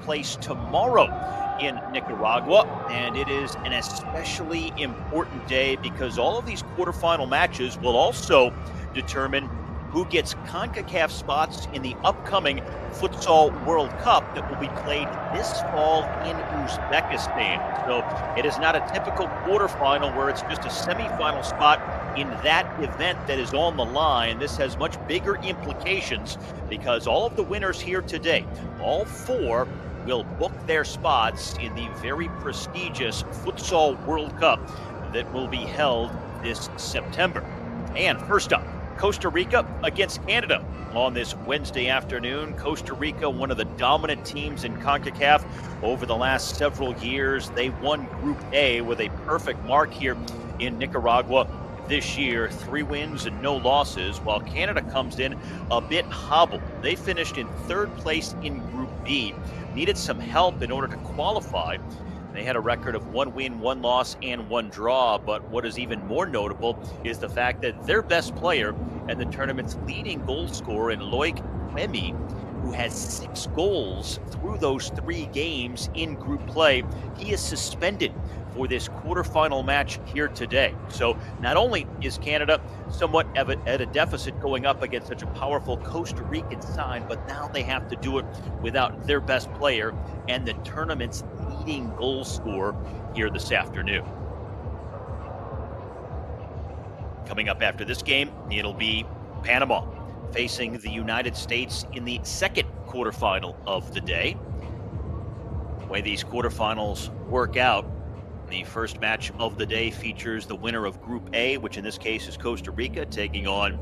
place tomorrow in Nicaragua, and it is an especially important day because all of these quarterfinal matches will also determine who gets CONCACAF spots in the upcoming Futsal World Cup that will be played this fall in Uzbekistan. So it is not a typical quarterfinal where it's just a semifinal spot in that event that is on the line. This has much bigger implications because all of the winners here today, all four, will book their spots in the very prestigious Futsal World Cup that will be held this September. And first up, Costa Rica against Canada on this Wednesday afternoon. Costa Rica, one of the dominant teams in CONCACAF over the last several years. They won Group A with a perfect mark here in Nicaragua this year, 3 wins and no losses, while Canada comes in a bit hobbled. They finished in 3rd place in Group B, needed some help in order to qualify. They had a record of 1 win, 1 loss, and 1 draw, but what is even more notable is the fact that their best player and the tournament's leading goal scorer in Loic Quemi, who has 6 goals through those 3 games in group play, he is suspended for this quarterfinal match here today. So not only is Canada somewhat at a deficit going up against such a powerful Costa Rican side, but now they have to do it without their best player and the tournament's leading goal scorer here this afternoon. Coming up after this game, it'll be Panama facing the United States in the second quarterfinal of the day. The way these quarterfinals work out, the first match of the day features the winner of Group A, which in this case is Costa Rica, taking on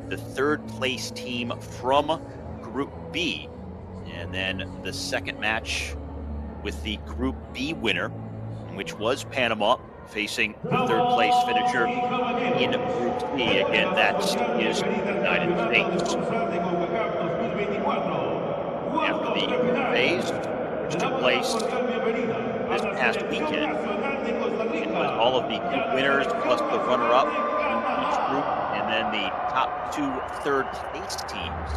the 3rd place team from Group B. And then the second match with the Group B winner, which was Panama, facing the 3rd place finisher in Group C. Again, that is the United States. After the group phase, which took place this past weekend, it was all of the group winners plus the runner-up in each group, and then the top 2 3rd place teams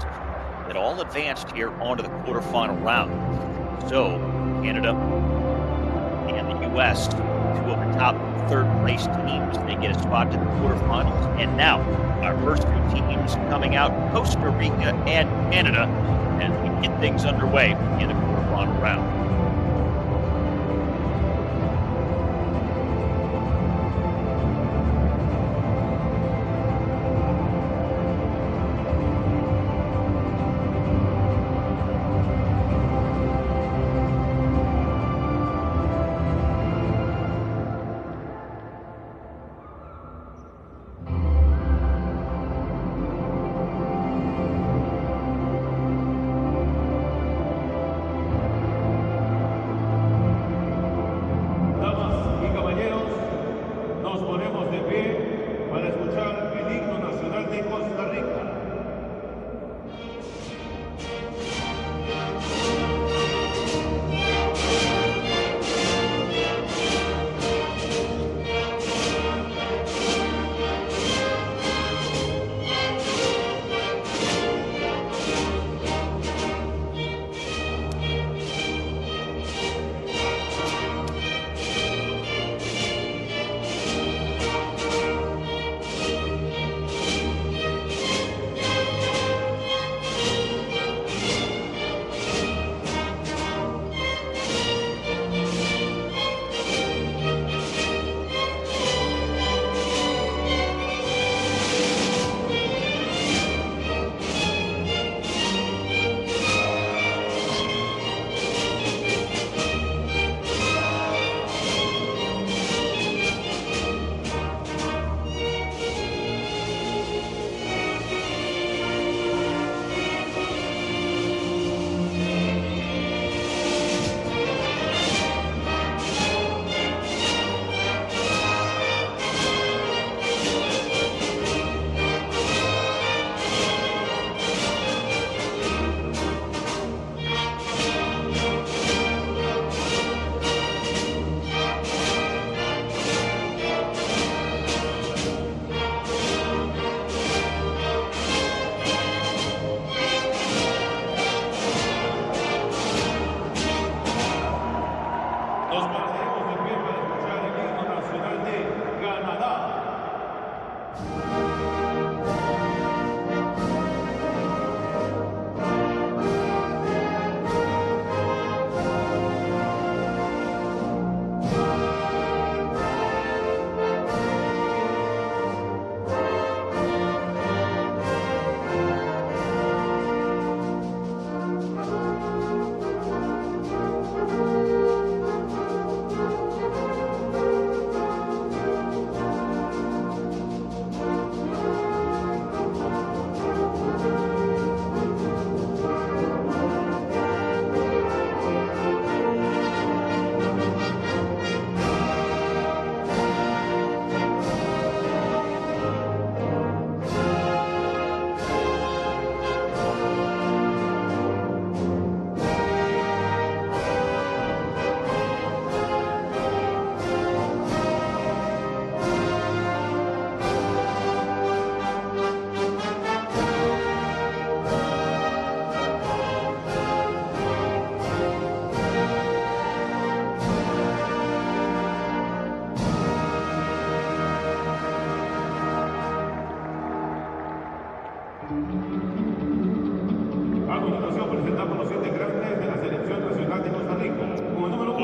that all advanced here onto the quarterfinal round. So Canada and the U.S., 2 of the top 3rd place teams, they get a spot to the quarterfinals. And now our first 2 teams coming out, Costa Rica and Canada, as we get things underway in the quarterfinal round.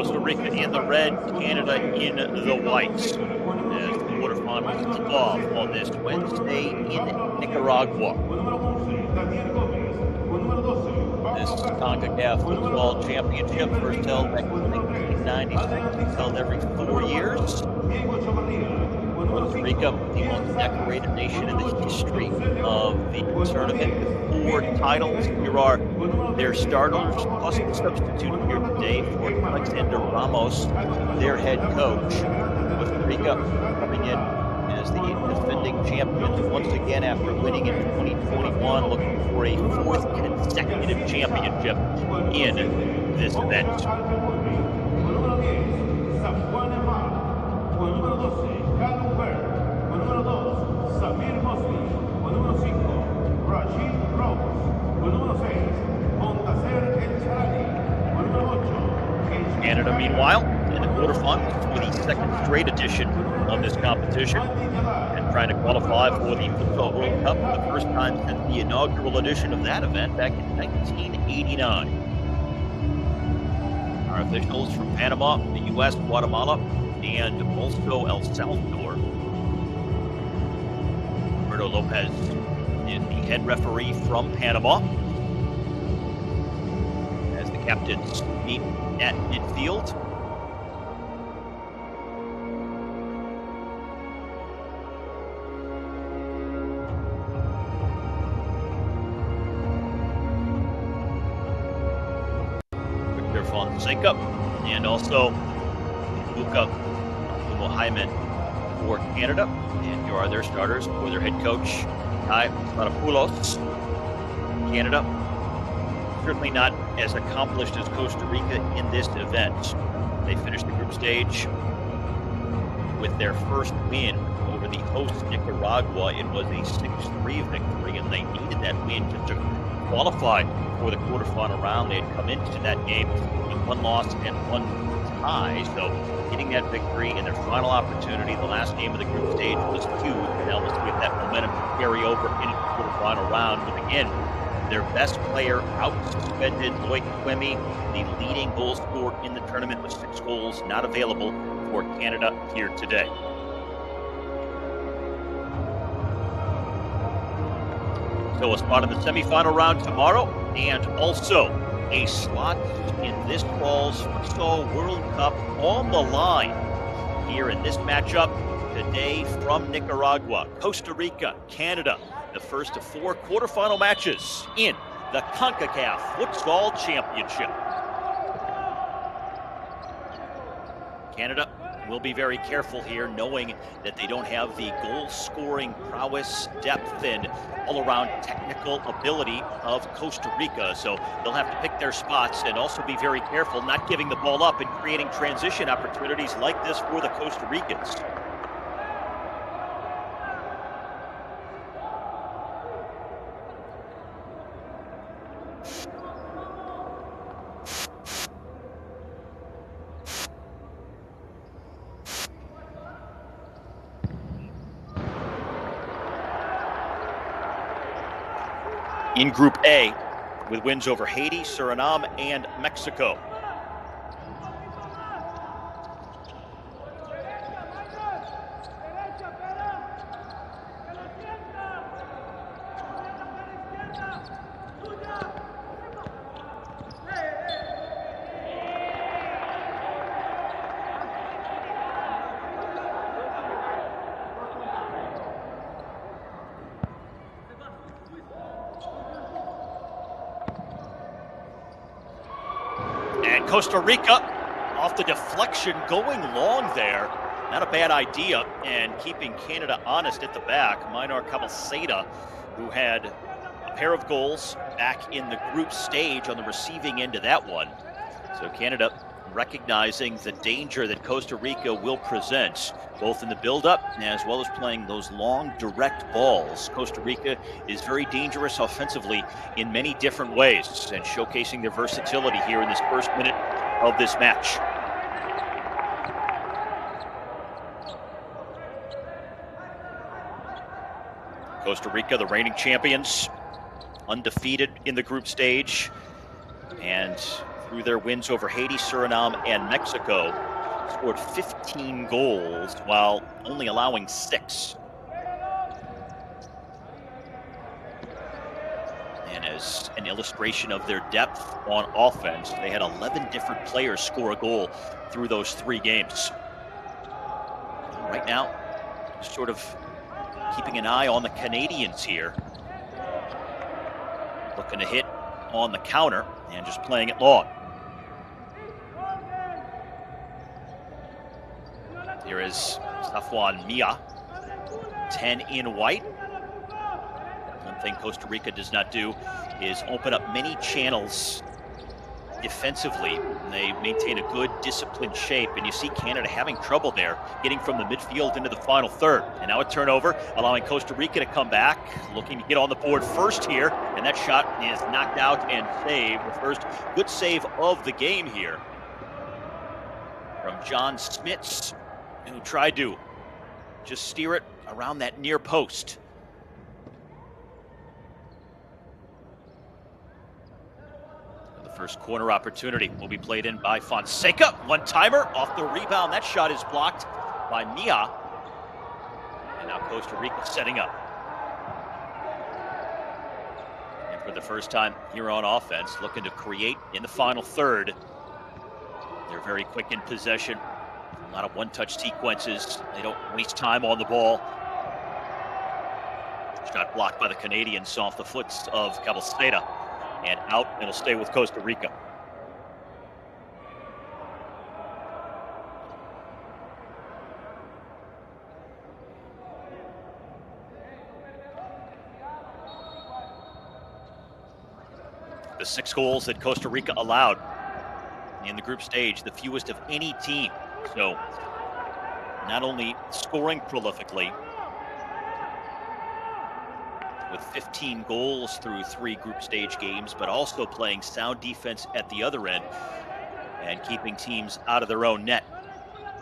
Costa Rica in the red, Canada in the whites. As the quarterfinals kick off on this Wednesday in Nicaragua. This Concacaf Futsal Championship, first held back in 1996, it's held every 4 years. Costa Rica, the most decorated nation in the history of the tournament with 4 titles. Here are their starters, plus the substitute here today for Alexander Ramos, their head coach. Costa Rica coming in as the defending champions once again after winning in 2021, looking for a 4th consecutive championship in this event. Canada, meanwhile, in the quarterfinals for the 2nd straight edition of this competition and trying to qualify for the Futsal World Cup for the first time since the inaugural edition of that event back in 1989. Our officials from Panama, the U.S., Guatemala, and also El Salvador. Roberto Lopez is the head referee from Panama. As the captains meet at midfield. Victor Fonseca and also Luca Mohamed for Canada. And here are their starters for their head coach, Kai Marapoulos. Canada, certainly not as accomplished as Costa Rica in this event. They finished the group stage with their first win over the host Nicaragua. It was a 6-3 victory, and they needed that win just to qualify for the quarterfinal round. They had come into that game with 1 loss and 1 tie, so getting that victory in their final opportunity, the last game of the group stage, was huge. Now let's see if that momentum can carry over into the quarterfinal round with, again, their best player out suspended, Loic Quemi, the leading goal scorer in the tournament with 6 goals, not available for Canada here today. So a spot in the semifinal round tomorrow, and also a slot in this fall's Futsal World Cup on the line here in this matchup today from Nicaragua, Costa Rica, Canada. The first of 4 quarterfinal matches in the Concacaf Futsal Championship. Canada will be very careful here, knowing that they don't have the goal-scoring prowess, depth, and all-around technical ability of Costa Rica. So they'll have to pick their spots and also be very careful not giving the ball up and creating transition opportunities like this for the Costa Ricans. In Group A, with wins over Haiti, Suriname, and Mexico. And Costa Rica, off the deflection, going long there. Not a bad idea, and keeping Canada honest at the back. Minor Cabeceda, who had a pair of goals back in the group stage on the receiving end of that one. So Canada recognizing the danger that Costa Rica will present, both in the build-up as well as playing those long, direct balls. Costa Rica is very dangerous offensively in many different ways, and showcasing their versatility here in this first minute of this match. Costa Rica, the reigning champions, undefeated in the group stage, and through their wins over Haiti, Suriname, and Mexico, scored 15 goals while only allowing 6. And as an illustration of their depth on offense, they had 11 different players score a goal through those 3 games. Right now, sort of keeping an eye on the Canadians here. Looking to hit on the counter and just playing it long. Here is Safwan Mia, 10 in white. One thing Costa Rica does not do is open up many channels defensively. They maintain a good disciplined shape, and you see Canada having trouble there, getting from the midfield into the final third. And now a turnover, allowing Costa Rica to come back, looking to get on the board first here, and that shot is knocked out and saved. The first good save of the game here from John Smits, who tried to just steer it around that near post. First corner opportunity will be played in by Fonseca. One-timer off the rebound. That shot is blocked by Mia. And now Costa Rica setting up. And for the first time here on offense, looking to create in the final third. They're very quick in possession. A lot of one-touch sequences. They don't waste time on the ball. Shot blocked by the Canadians off the foot of Caballesteda. And out, it'll stay with Costa Rica. The 6 goals that Costa Rica allowed in the group stage, the fewest of any team. So not only scoring prolifically, with 15 goals through 3 group stage games, but also playing sound defense at the other end and keeping teams out of their own net.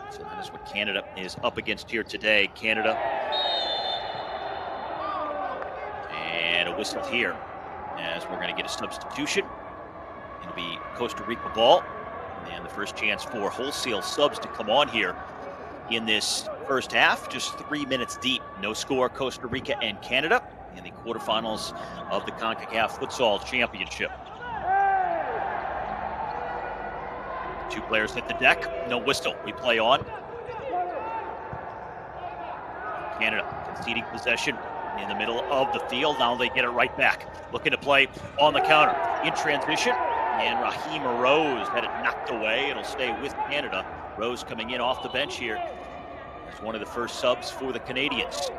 So that is what Canada is up against here today. Canada. And a whistle here as we're going to get a substitution. It'll be Costa Rica ball. And the first chance for wholesale subs to come on here in this first half. Just 3 minutes deep. No score, Costa Rica and Canada in the quarterfinals of the Concacaf Futsal Championship. 2 players hit the deck, no whistle. We play on. Canada conceding possession in the middle of the field. Now they get it right back. Looking to play on the counter. In transition, and Raheem Rose had it knocked away. It'll stay with Canada. Rose coming in off the bench here as one of the first subs for the Canadians.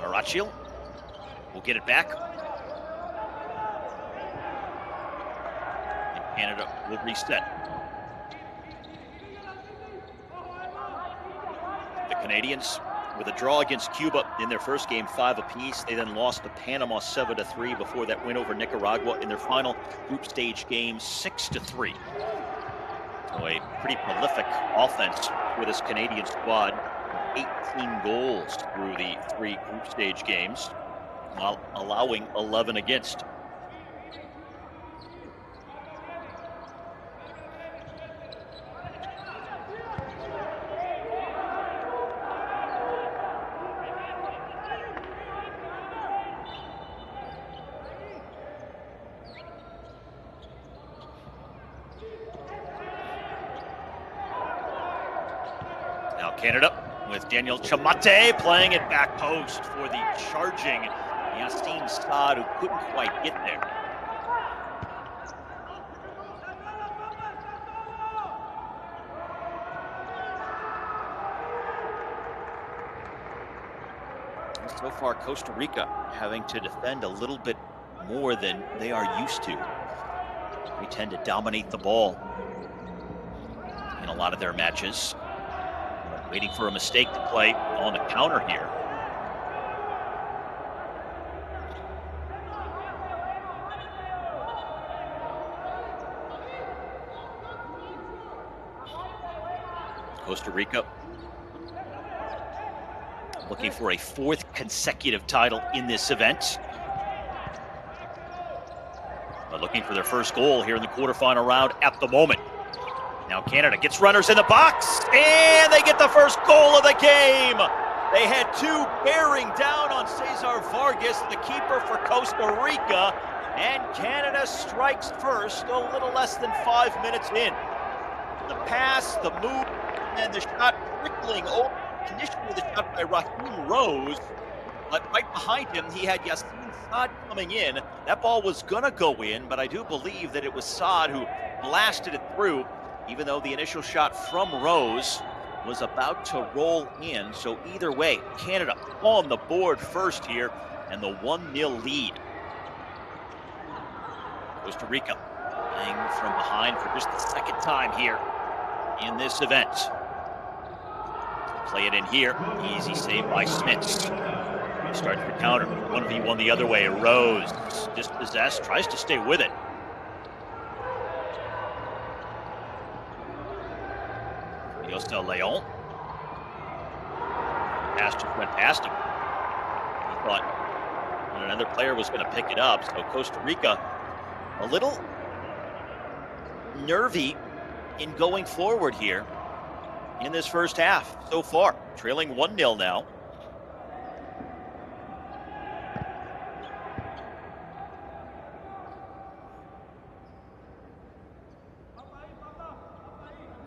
Harachil will get it back. And Canada will reset. The Canadians, with a draw against Cuba in their first game, 5 apiece. They then lost to Panama 7-3 before that win over Nicaragua in their final group stage game, 6-3. So a pretty prolific offense for this Canadian squad. 18 goals through the 3 group stage games, while allowing 11 against. Now Canada with Daniel Chamate playing it back post for the charging Yassine Saad, who couldn't quite get there. And so far, Costa Rica having to defend a little bit more than they are used to. They tend to dominate the ball in a lot of their matches. Waiting for a mistake to play on the counter here. Costa Rica looking for a 4th consecutive title in this event. But looking for their first goal here in the quarterfinal round at the moment. Now Canada gets runners in the box, and they get the first goal of the game. They had 2 bearing down on Cesar Vargas, the keeper for Costa Rica, and Canada strikes first a little less than 5 minutes in. The pass, the move, and the shot trickling over. Initially the shot by Raheem Rose, but right behind him he had Yassine Saad coming in. That ball was gonna go in, but I do believe that it was Saad who blasted it through, even though the initial shot from Rose was about to roll in. So either way, Canada on the board first here, and the 1-0 lead. Costa Rica playing from behind for just the 2nd time here in this event. Play it in here, easy save by Smits. Starts the counter, 1v1 the other way. Rose, dispossessed, tries to stay with it. Yosta Leon. Pass just went past him. He thought another player was going to pick it up, so Costa Rica a little nervy in going forward here in this first half so far. Trailing 1-0 now.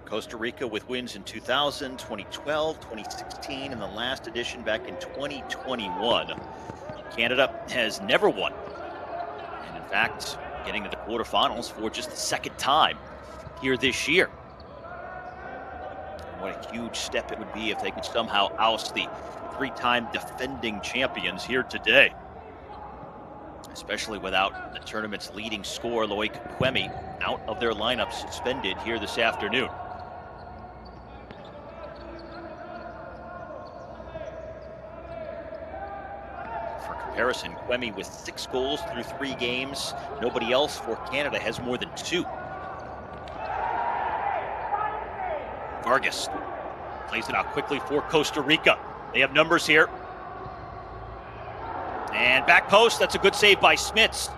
Costa Rica with wins in 2000, 2012, 2016, and the last edition back in 2021. Canada has never won. And in fact, getting to the quarterfinals for just the 2nd time here this year. What a huge step it would be if they could somehow oust the 3-time defending champions here today. Especially without the tournament's leading scorer, Loic Quemi, out of their lineup, suspended here this afternoon. For comparison, Quemi with 6 goals through 3 games. Nobody else for Canada has more than 2. Vargas plays it out quickly for Costa Rica. They have numbers here. And back post, that's a good save by Smits.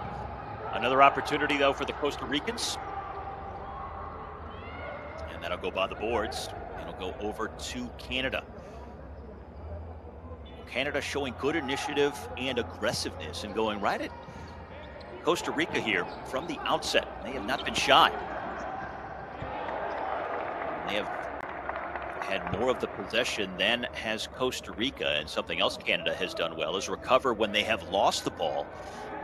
Another opportunity, though, for the Costa Ricans. And that'll go by the boards. It'll go over to Canada. Canada showing good initiative and aggressiveness and going right at Costa Rica here from the outset. They have not been shy. They have had more of the possession than has Costa Rica, and something else Canada has done well is recover when they have lost the ball,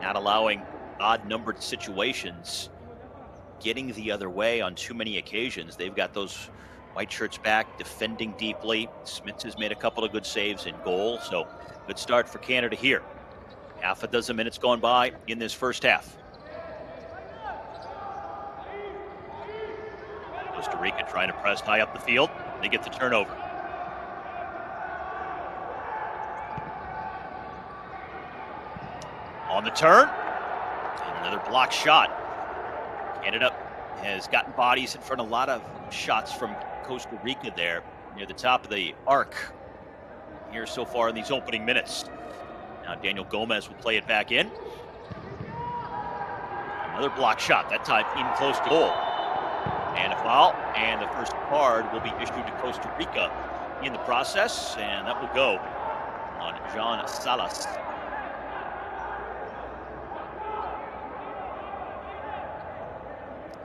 not allowing odd-numbered situations getting the other way on too many occasions. They've got those white shirts back, defending deeply. Smits has made a couple of good saves in goal, so good start for Canada here. Half a dozen minutes gone by in this first half. Costa Rica trying to press high up the field. They get the turnover. On the turn, and another block shot. Canada has gotten bodies in front of a lot of shots from Costa Rica there near the top of the arc here so far in these opening minutes. Now Daniel Gomez will play it back in. Another block shot, that time in close to goal. And a foul, and the first card will be issued to Costa Rica in the process, and that will go on John Salas.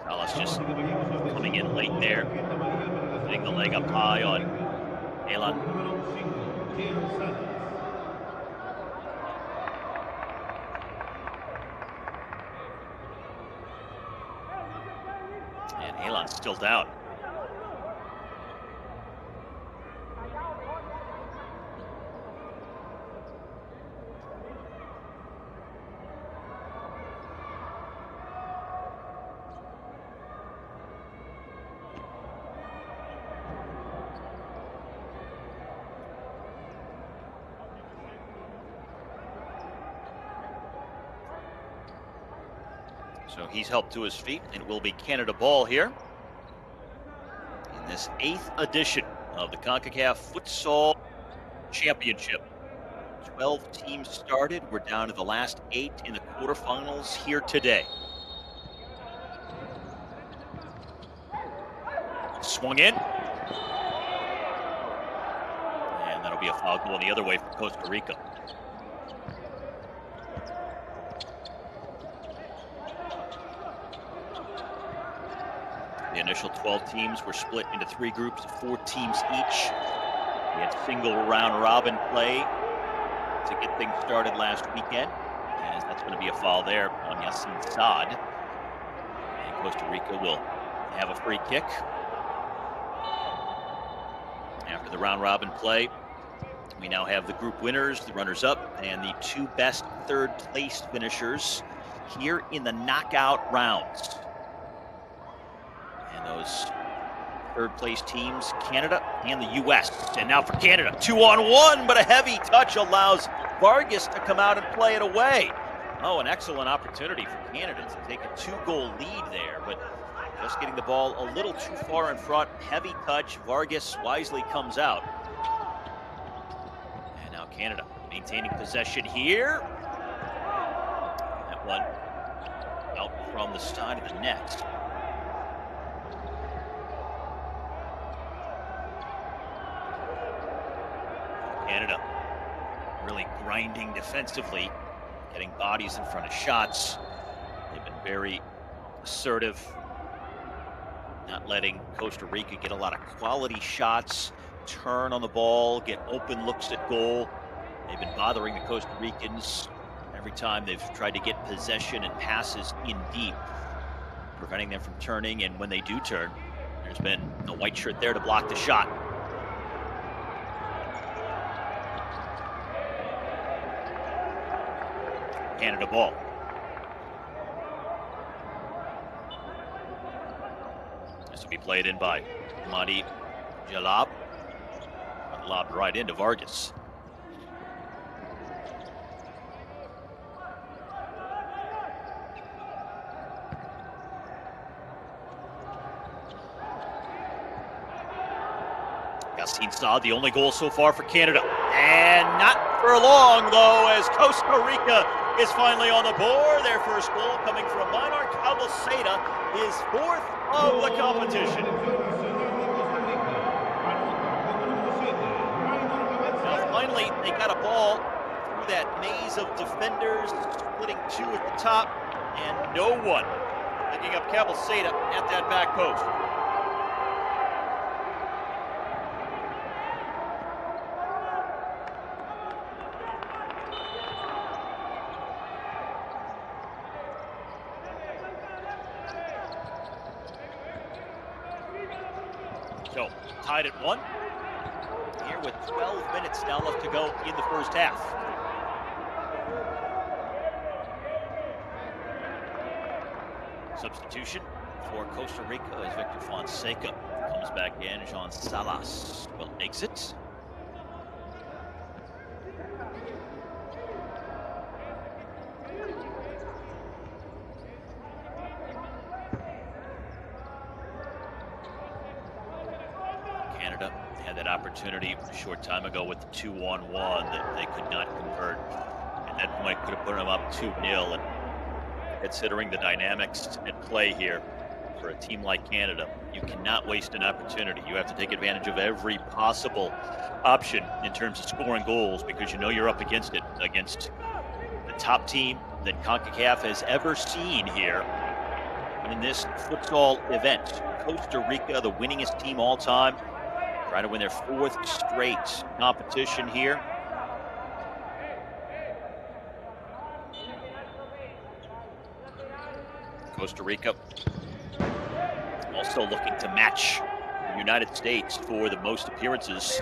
Salas just coming in late there, putting the leg up high on Elan. And Elan's still down. So he's helped to his feet, and it will be Canada ball here in this 8th edition of the Concacaf Futsal Championship. 12 teams started. We're down to the last 8 in the quarterfinals here today. Swung in. And that'll be a foul goal the other way for Costa Rica. The initial 12 teams were split into 3 groups of 4 teams each. We had single round robin play to get things started last weekend. And that's going to be a foul there on Yassin Saad. And Costa Rica will have a free kick. After the round robin play, we now have the group winners, the runners-up, and the 2 best third-place finishers here in the knockout rounds. And those third-place teams, Canada and the U.S. And now for Canada, 2-on-1, but a heavy touch allows Vargas to come out and play it away. Oh, an excellent opportunity for Canada to take a 2-goal lead there, but just getting the ball a little too far in front. Heavy touch. Vargas wisely comes out. And now Canada maintaining possession here. That one out from the side of the net. Canada really grinding defensively, getting bodies in front of shots. They've been very assertive, not letting Costa Rica get a lot of quality shots, turn on the ball, get open looks at goal. They've been bothering the Costa Ricans every time they've tried to get possession and passes in deep, preventing them from turning. And when they do turn, there's been a white shirt there to block the shot. Canada ball. This will be played in by Madi Jalab. Lobbed right into Vargas. Yassin Saad, the only goal so far for Canada. And not for long, though, as Costa Rica is finally on the board. Their first goal coming from Maynard Cabeceda, his 4th of the competition. Now finally, they got a ball through that maze of defenders, splitting 2 at the top, and no one picking up Cabeceda at that back post. So, tied at 1. Here with 12 minutes now left to go in the first half. Substitution for Costa Rica as Victor Fonseca comes back in. Jean Salas will exit. Canada had that opportunity a short time ago with the 2-on-1 that they could not convert. At that point, could have put them up 2-0. And considering the dynamics at play here for a team like Canada, you cannot waste an opportunity. You have to take advantage of every possible option in terms of scoring goals, because you know you're up against it, against the top team that Concacaf has ever seen here in this futsal event. Costa Rica, the winningest team all time, trying to win their 4th straight competition here. Costa Rica also looking to match the United States for the most appearances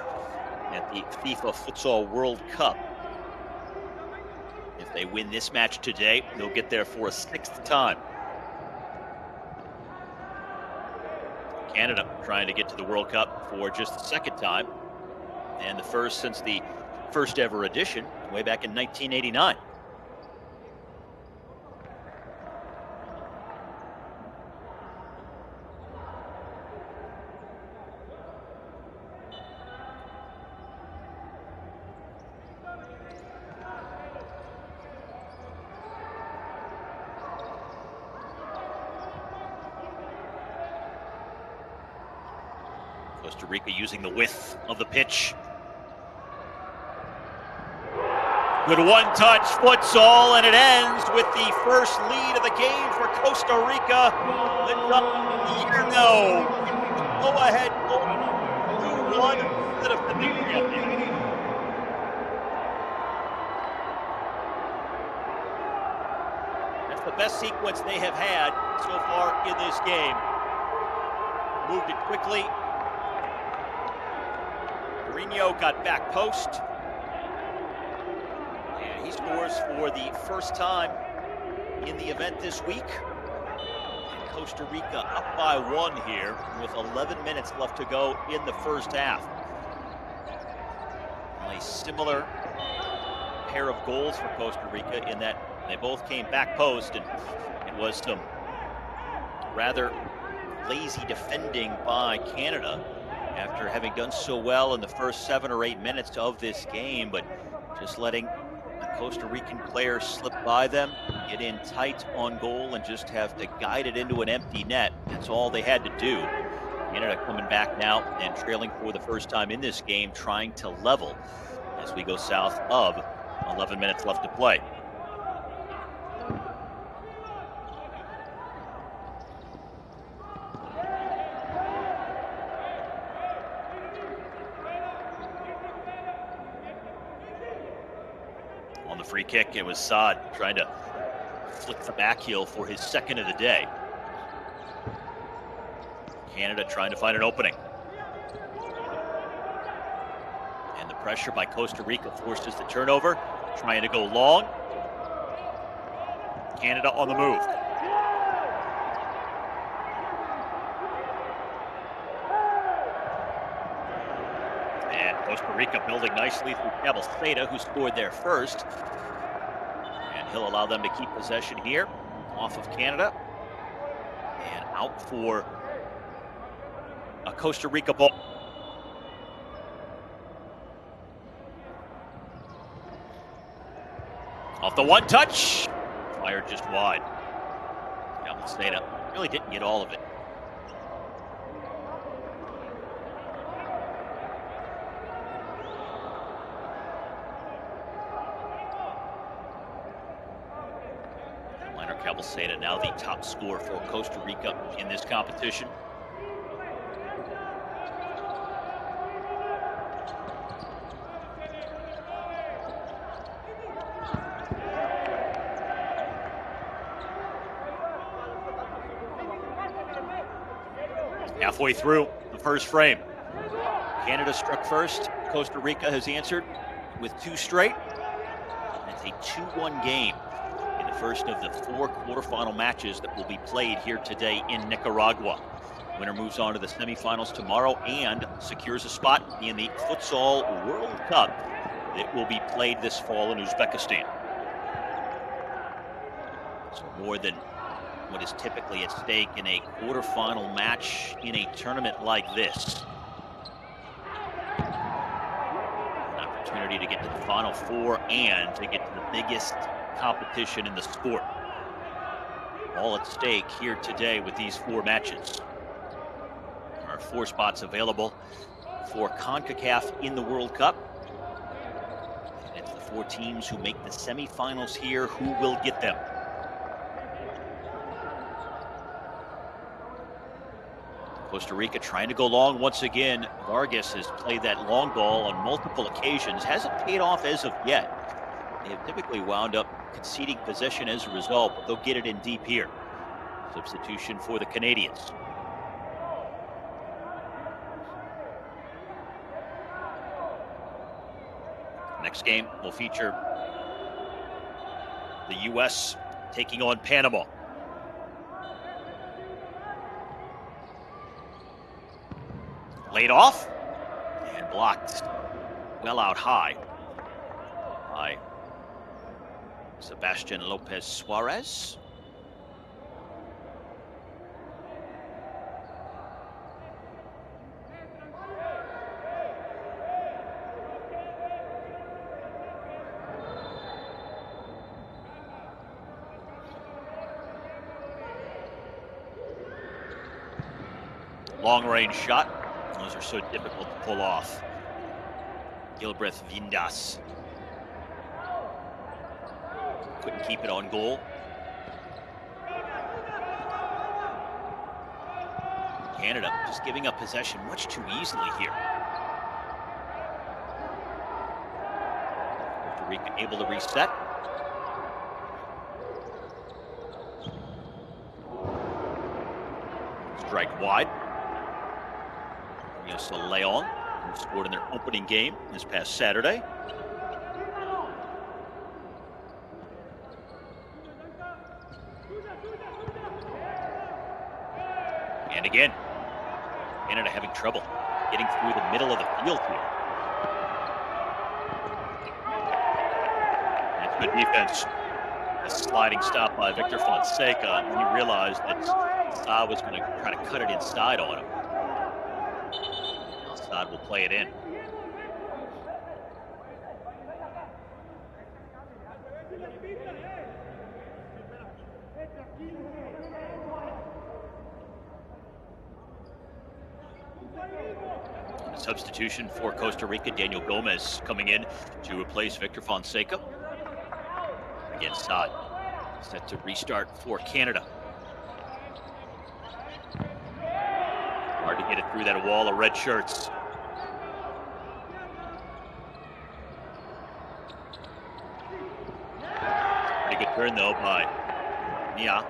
at the FIFA Futsal World Cup. If they win this match today, they'll get there for a 6th time. Canada trying to get to the World Cup for just the 2nd time, and the first since the first ever edition way back in 1989. Costa Rica using the width of the pitch. Good one-touch futsal, and it ends with the first lead of the game for Costa Rica. Go ahead, 2-1 to the defending champion. That's the best sequence they have had so far in this game. Moved it quickly. Mourinho got back post. And he scores for the first time in the event this week. And Costa Rica up by 1 here with 11 minutes left to go in the first half. A similar pair of goals for Costa Rica in that they both came back post, and it was some rather lazy defending by Canada after having done so well in the first 7 or 8 minutes of this game, but just letting the Costa Rican players slip by them, get in tight on goal, and just have to guide it into an empty net. That's all they had to do. Canada coming back now and trailing for the first time in this game, trying to level as we go south of 11 minutes left to play. On the free kick, it was Saad trying to flick the back heel for his second of the day. Canada trying to find an opening. And the pressure by Costa Rica forces the turnover, trying to go long. Canada on the move. And Costa Rica building nicely through Cabelceda, who scored there first. And he'll allow them to keep possession here off of Canada. And out for a Costa Rica ball. Off the one touch, fired just wide. Cabelceda really didn't get all of it. Cabelceda now the top scorer for Costa Rica in this competition. Halfway through the first frame. Canada struck first. Costa Rica has answered with 2 straight. And it's a 2-1 game in the first of the 4 quarterfinal matches that will be played here today in Nicaragua. Winner moves on to the semifinals tomorrow and secures a spot in the Futsal World Cup that will be played this fall in Uzbekistan. So more than what is typically at stake in a quarterfinal match in a tournament like this. An opportunity to get to the Final Four and to get to the biggest competition in the sport. All at stake here today with these 4 matches. There are 4 spots available for CONCACAF in the World Cup. And it's the 4 teams who make the semifinals here who will get them. Costa Rica trying to go long once again. Vargas has played that long ball on multiple occasions. Hasn't paid off as of yet. They have typically wound up conceding possession as a result, but they'll get it in deep here. Substitution for the Canadians. Next game will feature the U.S. taking on Panama. Laid off and blocked well out high by Sebastian Lopez Suarez. Long range shot. Those are so difficult to pull off. Gilbreth Vindas couldn't keep it on goal. Canada just giving up possession much too easily here. Costa Rica able to reset. Strike wide. Yes, Leon, who scored in their opening game this past Saturday. And again, Canada having trouble getting through the middle of the field here. That's good defense. A sliding stop by Victor Fonseca, and then he realized that Sa was going to try to cut it inside on him. Now Assad will play it in. Substitution for Costa Rica, Daniel Gomez coming in to replace Victor Fonseca. Again, Saad set to restart for Canada. Hard to get it through that wall of red shirts. Pretty good turn though by Nia.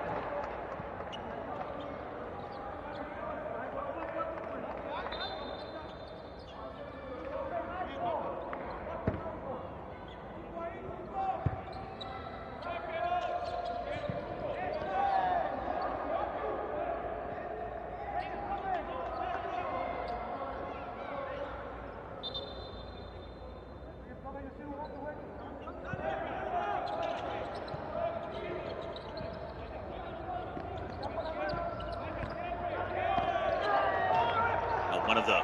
One of the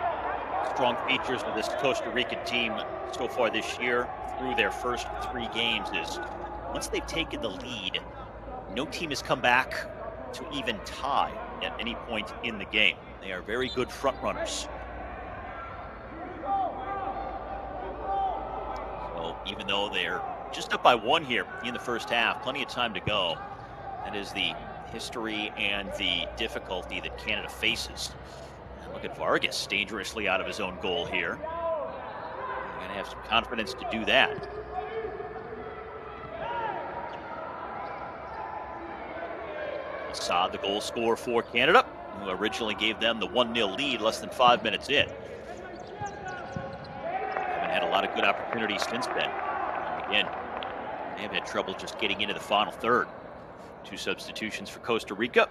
strong features of this Costa Rican team so far this year through their first 3 games is once they've taken the lead, no team has come back to even tie at any point in the game. They are very good front runners. So even though they're just up by 1 here in the first half, plenty of time to go. That is the history and the difficulty that Canada faces. Look at Vargas dangerously out of his own goal here. You're going to have some confidence to do that. Assad, the goal scorer for Canada, who originally gave them the 1-0 lead less than 5 minutes in. Haven't had a lot of good opportunities since then. And again, they have had trouble just getting into the final third. 2 substitutions for Costa Rica.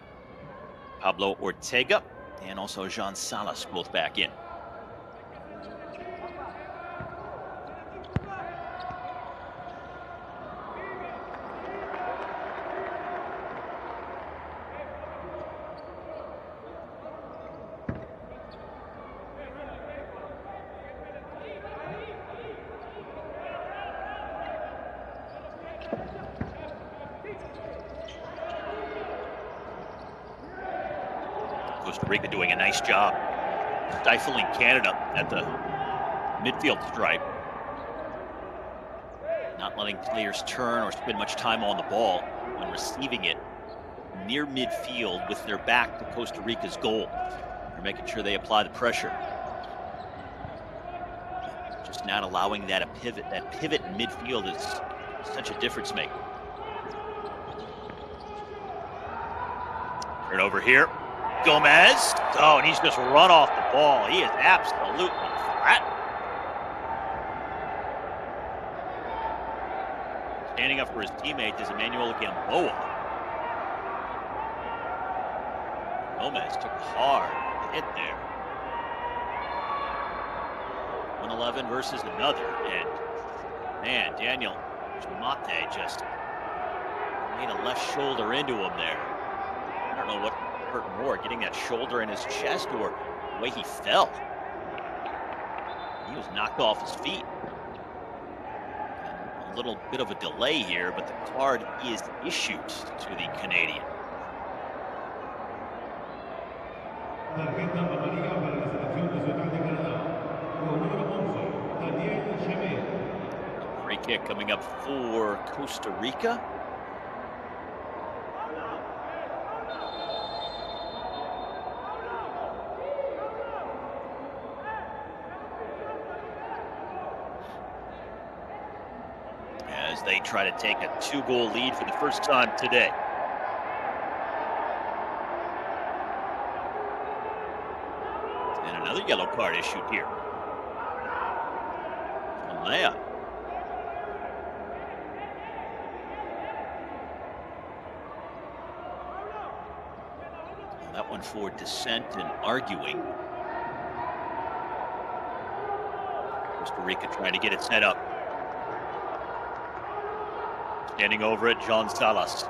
Pablo Ortega and also Jean Salas both back in. Costa Rica doing a nice job stifling Canada at the midfield stripe. Not letting players turn or spend much time on the ball when receiving it near midfield with their back to Costa Rica's goal. They're making sure they apply the pressure. Just not allowing that pivot. That pivot in midfield is such a difference maker. Turn over here. Gomez. Oh, and he's just run off the ball. He is absolutely flat. Standing up for his teammate is Emmanuel Gamboa. Gomez took a hard hit there. 111 versus another. And man, Daniel Chamate just made a left shoulder into him there. I don't know what hurt more, getting that shoulder in his chest or the way he fell. He was knocked off his feet. A little bit of a delay here, but the card is issued to the Canadian. kick coming up for Costa Rica. As they try to take a 2-goal lead for the first time today. And another yellow card issued here. Malaya. That one for dissent and arguing. Costa Rica trying to get it set up. Standing over it, John Salas.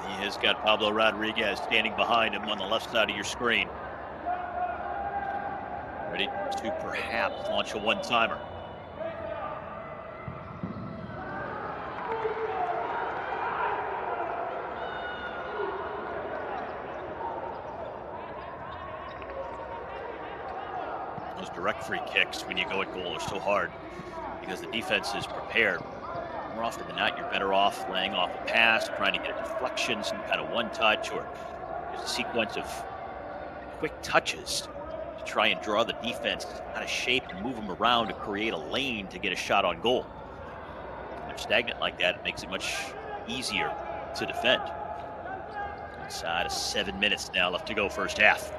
He has got Pablo Rodriguez standing behind him on the left side of your screen. Ready to perhaps launch a one-timer. Those direct free kicks when you go at goal are so hard because the defense is prepared. More often than not, you're better off laying off a pass, trying to get a deflection, some kind of one touch, or just a sequence of quick touches to try and draw the defense out of shape and move them around to create a lane to get a shot on goal. When they're stagnant like that, it makes it much easier to defend. Inside of 7 minutes now left to go first half.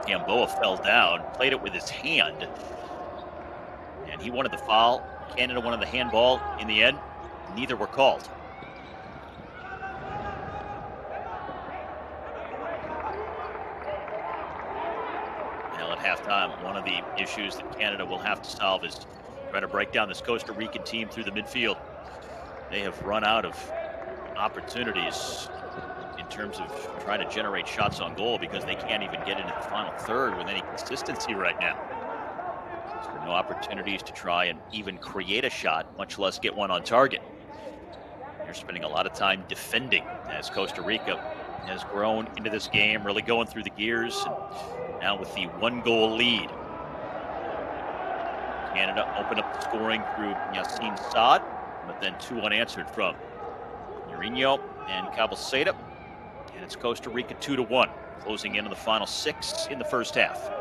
Gamboa fell down, played it with his hand, and he wanted the foul. Canada wanted the handball. In the end, neither were called. Now at halftime, one of the issues that Canada will have to solve is try to break down this Costa Rican team through the midfield. They have run out of opportunities in terms of trying to generate shots on goal because they can't even get into the final third with any consistency right now. So no opportunities to try and even create a shot, much less get one on target. They're spending a lot of time defending as Costa Rica has grown into this game, really going through the gears, and now with the 1-goal lead. Canada opened up the scoring through Yassine Saad, but then 2 unanswered from Mourinho and Cabeceda. And it's Costa Rica 2-1, closing into the final 6 in the first half.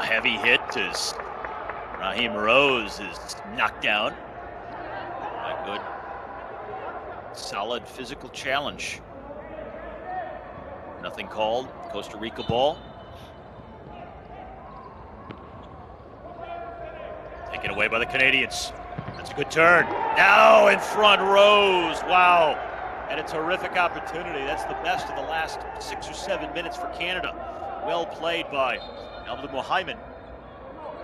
Heavy hit as Raheem Rose is knocked down. A good, solid physical challenge. Nothing called. Costa Rica ball. Taken away by the Canadians. That's a good turn. Now in front, Rose. Wow. And a terrific opportunity. That's the best of the last 6 or 7 minutes for Canada. Well played by Abdul Mohamed.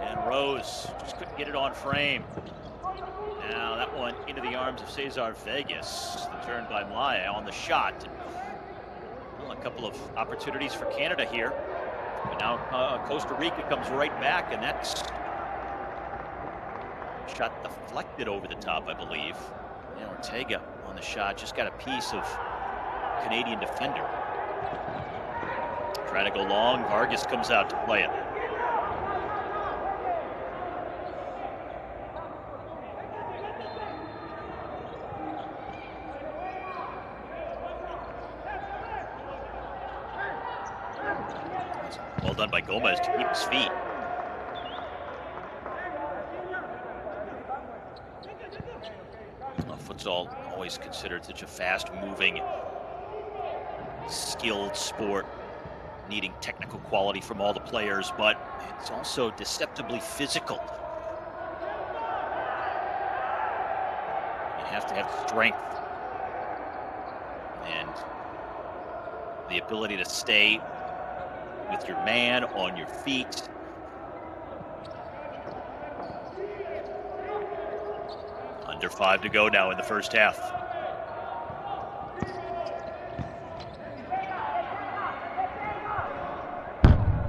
And Rose just couldn't get it on frame. Now that one into the arms of Cesar Vegas. The turn by Malaya on the shot. Well, a couple of opportunities for Canada here. But now Costa Rica comes right back, and that's shot deflected over the top, I believe. And Ortega on the shot just got a piece of Canadian defender. Trying to go long. Vargas comes out to play it. Well done by Gomez to keep his feet. Futsal always considered such a fast-moving, skilled sport, needing technical quality from all the players, but it's also deceptively physical. You have to have strength. And the ability to stay with your man on your feet. Under 5 to go now in the first half.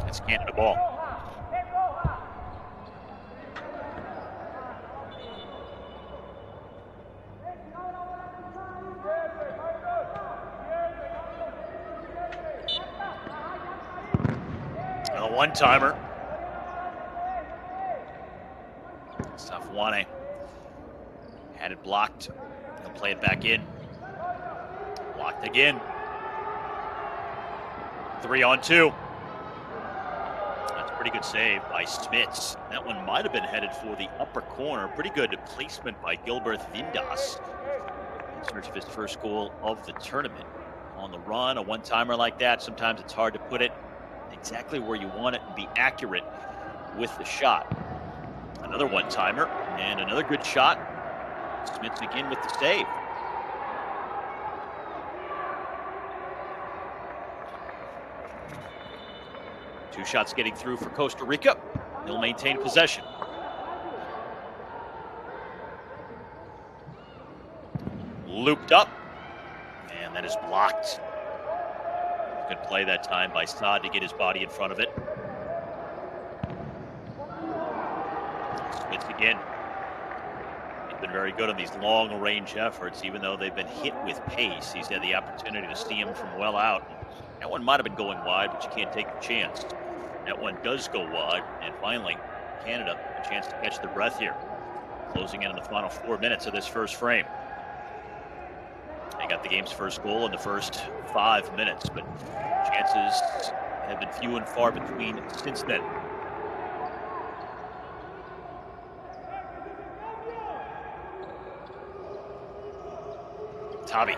It's Canada ball. A one-timer. Safwane had it blocked. He'll play it back in. Blocked again. 3-on-2. That's a pretty good save by Smits. That one might have been headed for the upper corner. Pretty good placement by Gilbert Vindas in search of his first goal of the tournament. On the run, a one-timer like that, sometimes it's hard to put it exactly where you want it and be accurate with the shot. Another one-timer and another good shot. Smits again with the save. Two shots getting through for Costa Rica. They'll maintain possession. Looped up, and that is blocked. Good play that time by Saad to get his body in front of it. Smits again. He's been very good on these long-range efforts, even though they've been hit with pace. He's had the opportunity to see him from well out. That one might have been going wide, but you can't take the chance. That one does go wide, and finally, Canada a chance to catch their breath here. Closing in the final 4 minutes of this first frame. They got the game's first goal in the first 5 minutes, but chances have been few and far between since then. Tabi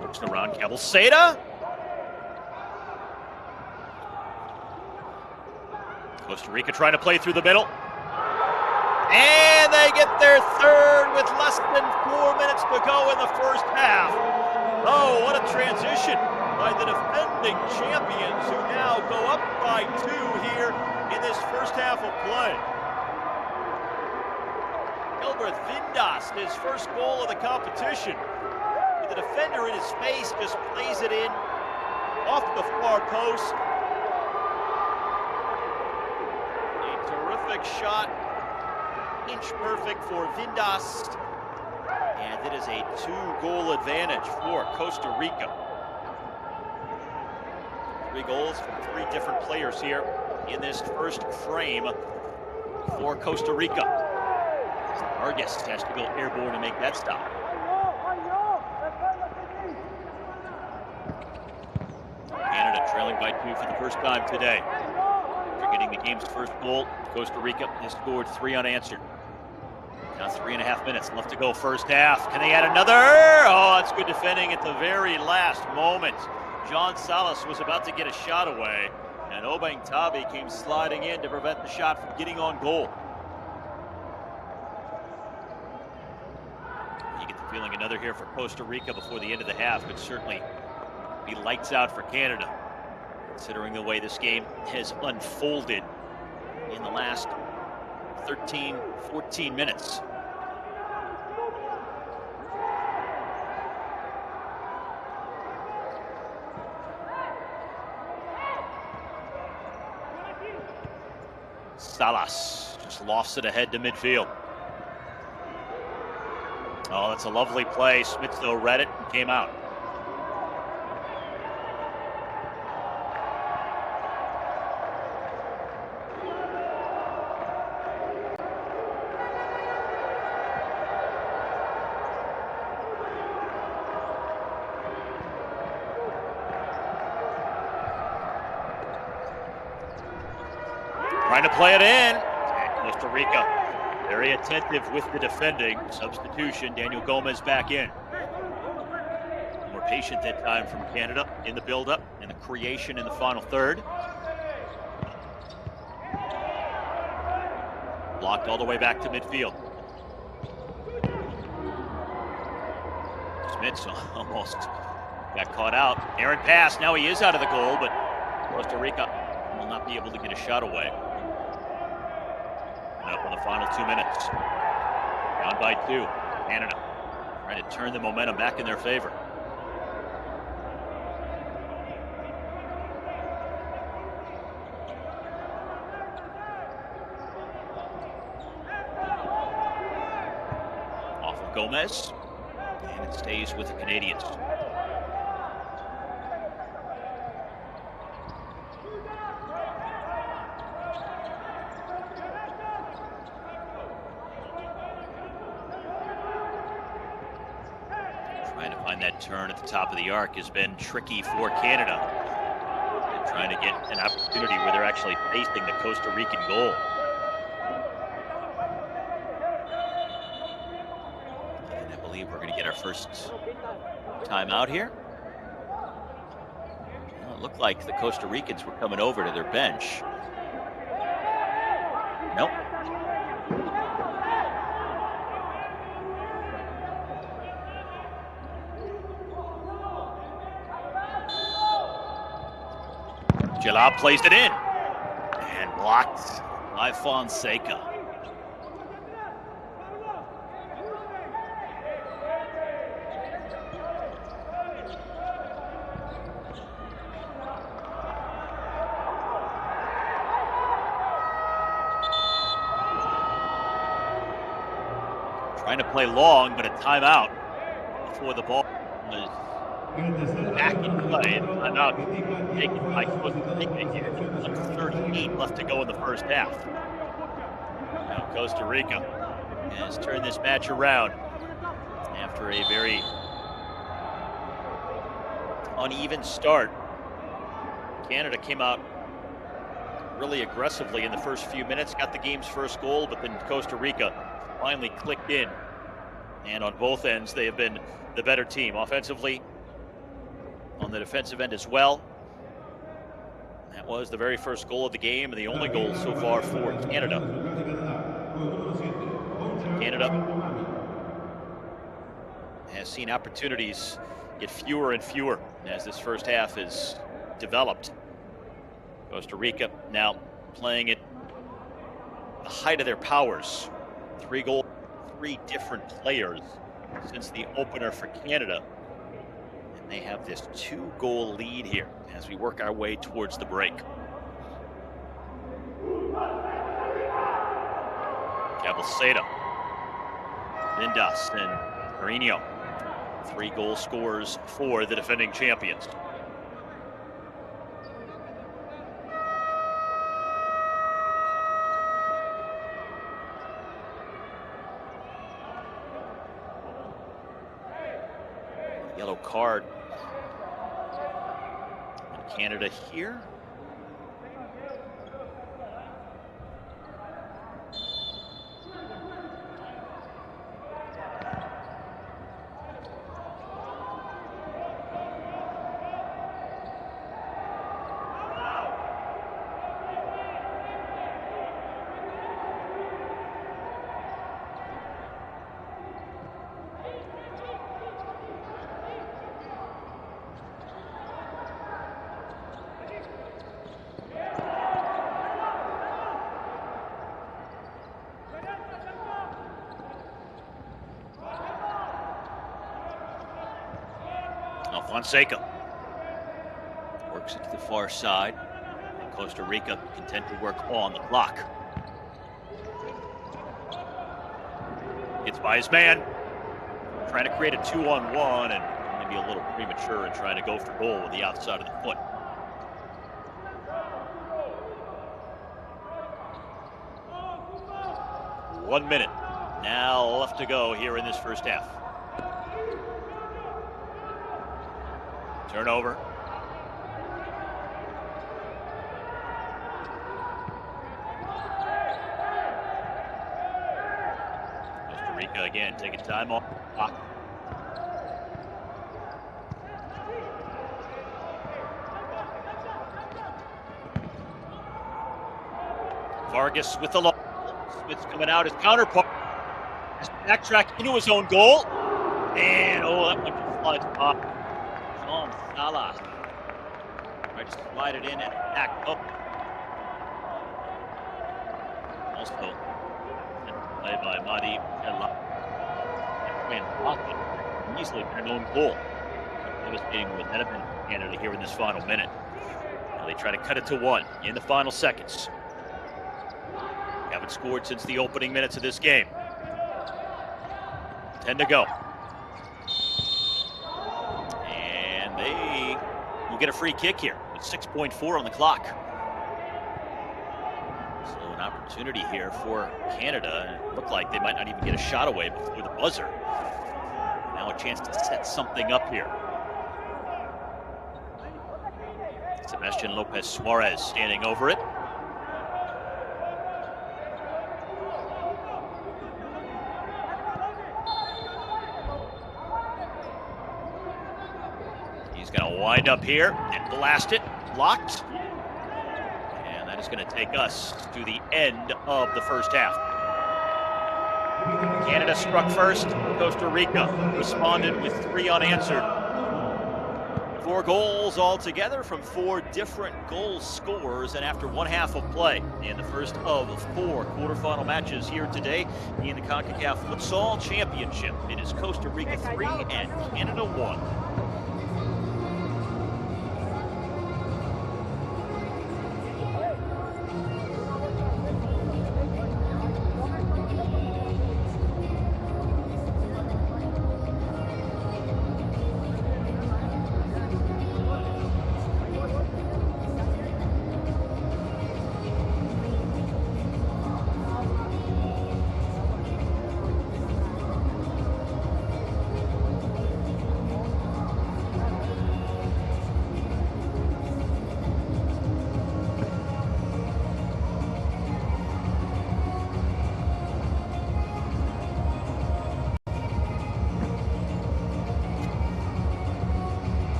looks around Cabalceda. Costa Rica trying to play through the middle. And they get their third with less than 4 minutes to go in the first half. Oh, what a transition by the defending champions, who now go up by 2 here in this first half of play. Gilbert Vindas, his first goal of the competition. With the defender in his face, just plays it in off the far post. A terrific shot. Inch perfect for Vindas, and it is a 2-goal advantage for Costa Rica. 3 goals from 3 different players here in this first frame for Costa Rica. Vargas has to go airborne to make that stop. Canada trailing by 2 for the first time today. After getting the game's first goal, Costa Rica has scored 3 unanswered. Now 3.5 minutes left to go first half. Can they add another? Oh, that's good defending at the very last moment. John Salas was about to get a shot away, and Obeng Tabi came sliding in to prevent the shot from getting on goal. You get the feeling another here for Costa Rica before the end of the half could certainly be lights out for Canada, considering the way this game has unfolded in the last 13, 14 minutes. Salas just lofts it ahead to midfield. Oh, that's a lovely play. Smits, though, read it and came out. Trying to play it in. And Costa Rica very attentive with the defending. Substitution, Daniel Gomez back in. More patient that time from Canada in the build-up and the creation in the final third. Blocked all the way back to midfield. Smits almost Got caught out. Errant pass. Now he is out of the goal, but Costa Rica will not be able to get a shot away. And up in the final 2 minutes. Down by 2. Canada trying to turn the momentum back in their favor. Off of Gomez. And it stays with the Canadians. Trying to find that turn at the top of the arc has been tricky for Canada. And trying to get an opportunity where they're actually facing the Costa Rican goal. And I believe we're going to get our first timeout here. Well, it looked like the Costa Ricans were coming over to their bench. Nope. Jalab plays it in and blocked by Fonseca. Trying to play long, but a timeout before the ball was back in play. Timeout taken by Costa Rica here. 1:38 left to go in the first half. Now Costa Rica has turned this match around after a very uneven start. Canada came out really aggressively in the first few minutes, got the game's first goal, but then Costa Rica finally clicked in. And on both ends, they have been the better team. Offensively, on the defensive end as well. That was the very first goal of the game and the only goal so far for Canada. Canada has seen opportunities get fewer and fewer as this first half is developed. Costa Rica now playing at the height of their powers. 3 goals, 3 different players since the opener for Canada. And they have this 2-goal lead here as we work our way towards the break. Cabalceda, Vindas, and Mourinho. 3 goal scorers for the defending champions. Yellow card in Canada here. Fonseca works it to the far side. And Costa Rica content to work on the clock. Gets by his man. Trying to create a 2-on-1 and maybe a little premature in trying to go for goal with the outside of the foot. One minute now left to go here in this first half. Turnover. Costa Rica again taking time off the clock. Vargas with the low. Smith's coming out as counterpart. Backtrack into his own goal. And that one just slides off. Salah tried to slide it in and back up. Also, play by Madi and easily been an own goal. Devastating would that have been Canada here in this final minute. Now they try to cut it to 1 in the final seconds. Haven't scored since the opening minutes of this game. 10 to go. And they will get a free kick here with 6.4 on the clock. So an opportunity here for Canada. It looked like they might not even get a shot away before the buzzer. Now a chance to set something up here. Sebastian Lopez Suarez standing over it. He's going to wind up here and blast it. Blocked. And that is going to take us to the end of the first half. Canada struck first. Costa Rica responded with 3 unanswered. 4 goals altogether from 4 different goal scorers, and after 1 half of play in the first of 4 quarterfinal matches here today in the Concacaf Futsal Championship, it is Costa Rica 3 and Canada 1.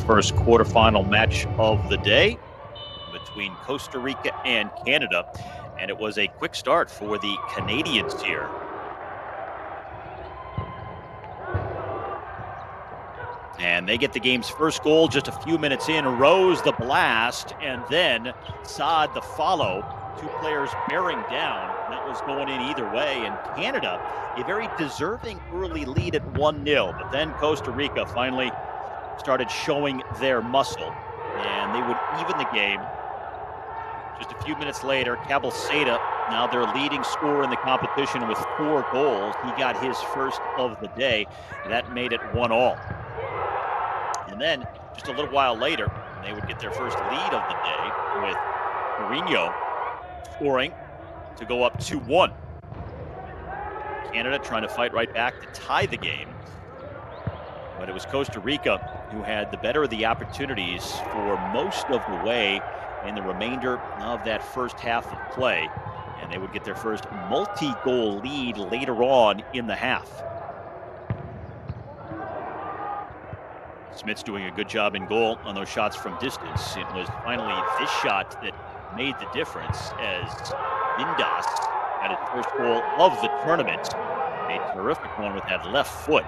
first quarterfinal match of the day between Costa Rica and Canada. And it was a quick start for the Canadians here. And they get the game's first goal just a few minutes in. Rose the blast, and then Saad the follow. Two players bearing down. That was going in either way. And Canada, a very deserving early lead at 1-0. But then Costa Rica finally started showing their muscle, and they would even the game. Just a few minutes later, Cabalceta, now their leading scorer in the competition with 4 goals. He got his first of the day. That made it 1-1. And then, just a little while later, they would get their first lead of the day with Mourinho scoring to go up 2-1. Canada trying to fight right back to tie the game. But it was Costa Rica who had the better of the opportunities for most of the way in the remainder of that first half of play. And they would get their first multi-goal lead later on in the half. Smith's doing a good job in goal on those shots from distance. It was finally this shot that made the difference as Vindas got his first goal of the tournament. A terrific one with that left foot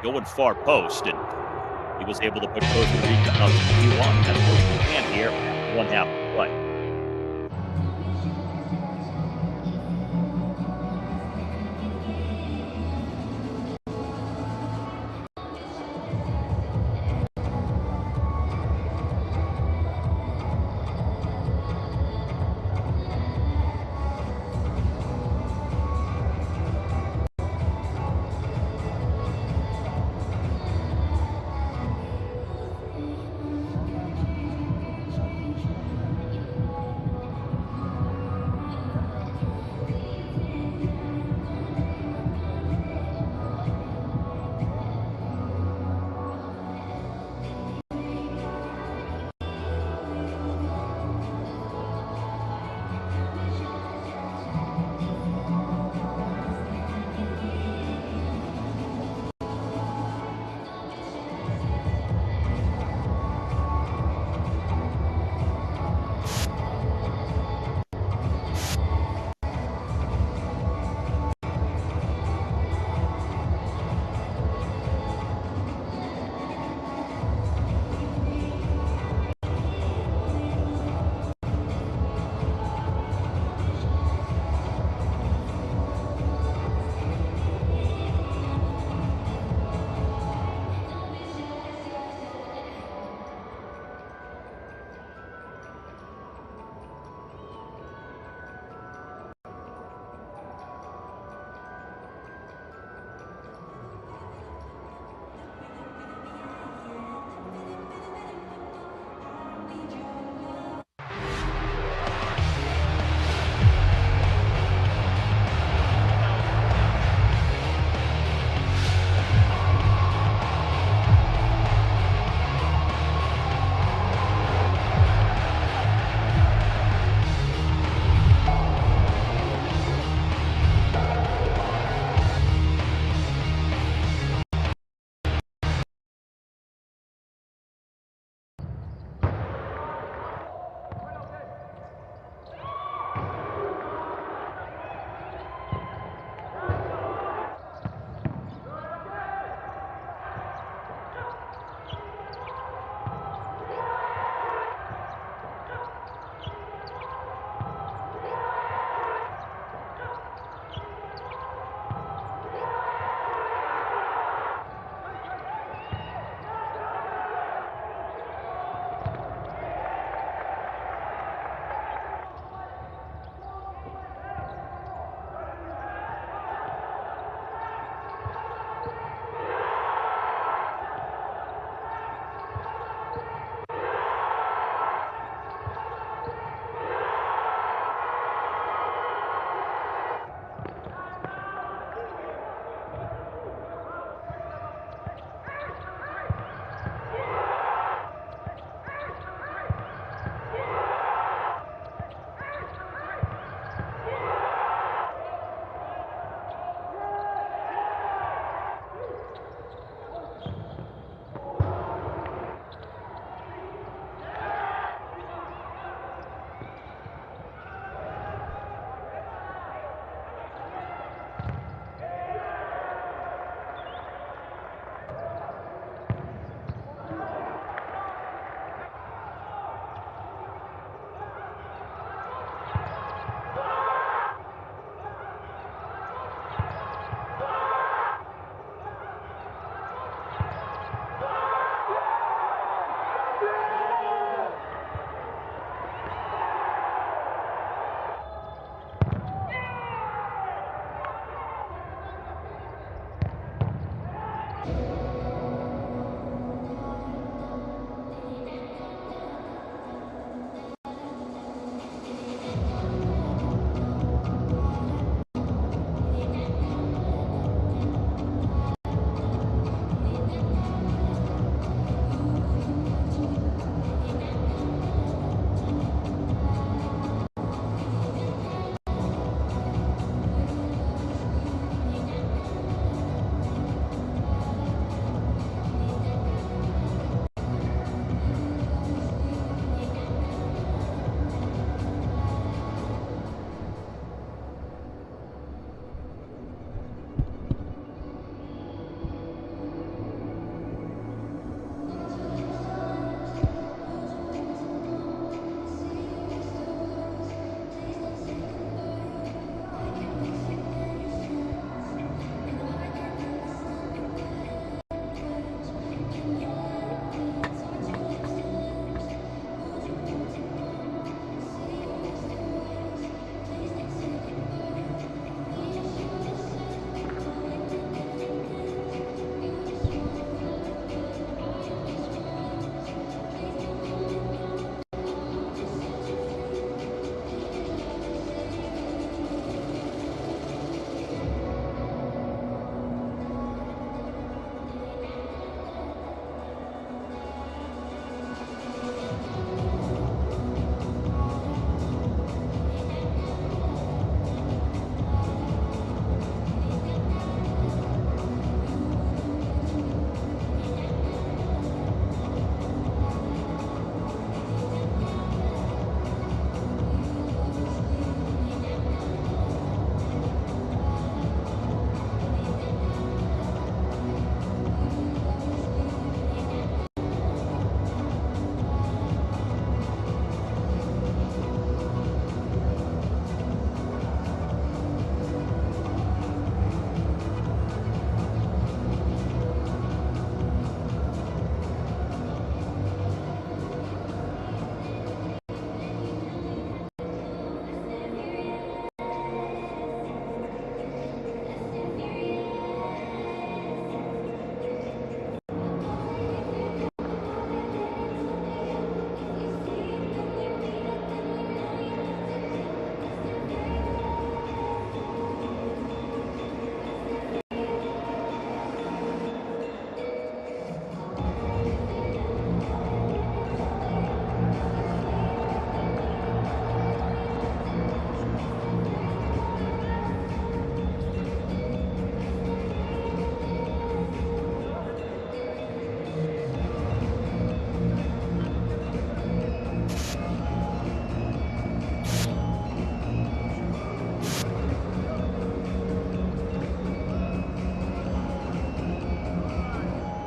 going far post, and he was able to put Costa Rica up 2-1. That's what we can here, 1 half of play.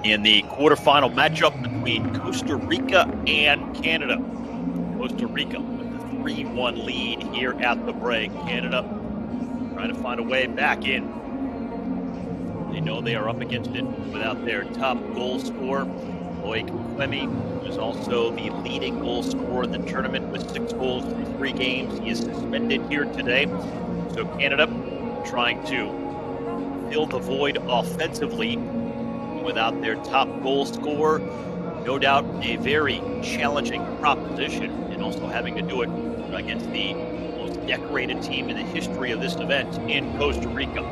in the quarterfinal matchup between Costa Rica and Canada. Costa Rica with the 3-1 lead here at the break. Canada trying to find a way back in. They know they are up against it without their top goal scorer, Loic Clemi, who is also the leading goal scorer in the tournament with 6 goals through 3 games. He is suspended here today. So Canada trying to fill the void offensively without their top goal scorer. No doubt a very challenging proposition, and also having to do it against the most decorated team in the history of this event in Costa Rica.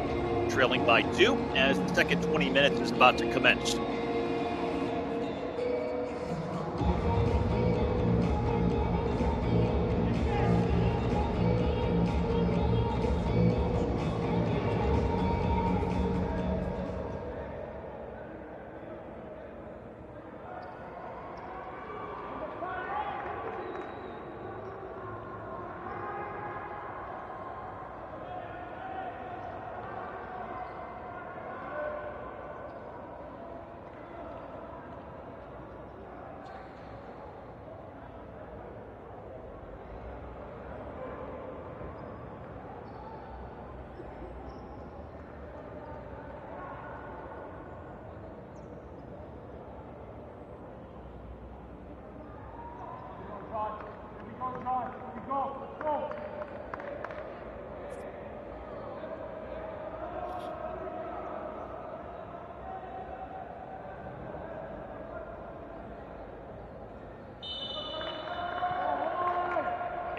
Trailing by 2 as the second 20 minutes is about to commence.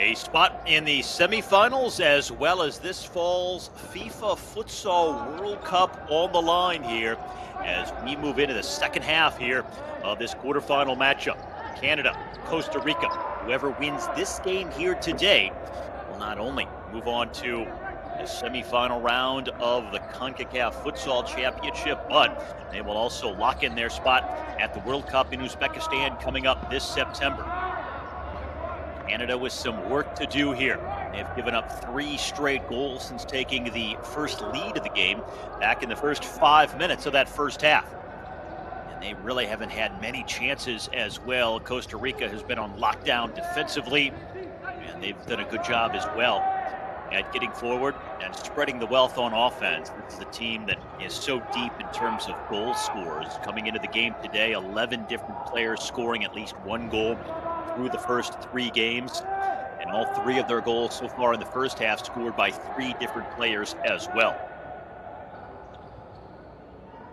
A spot in the semifinals as well as this fall's FIFA Futsal World Cup on the line here as we move into the second half here of this quarterfinal matchup. Canada, Costa Rica. Whoever wins this game here today will not only move on to the semifinal round of the Concacaf Futsal Championship, but they will also lock in their spot at the World Cup in Uzbekistan coming up this September. Canada with some work to do here. They've given up 3 straight goals since taking the first lead of the game back in the first 5 minutes of that first half. And they really haven't had many chances as well. Costa Rica has been on lockdown defensively, and they've done a good job as well at getting forward and spreading the wealth on offense. This is a team that is so deep in terms of goal scorers. Coming into the game today, 11 different players scoring at least 1 goal through the first 3 games, and all 3 of their goals so far in the first half scored by 3 different players as well.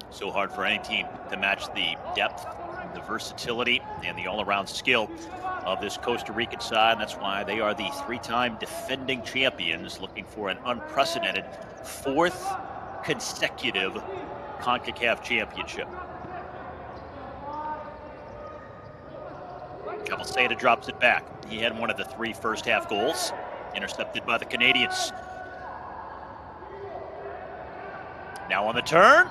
So hard for any team to match the depth, the versatility, and the all-around skill of this Costa Rican side. That's why they are the 3-time defending champions, looking for an unprecedented 4th consecutive CONCACAF championship. Cabelceda drops it back. He had one of the 3 first half goals, intercepted by the Canadians. Now on the turn,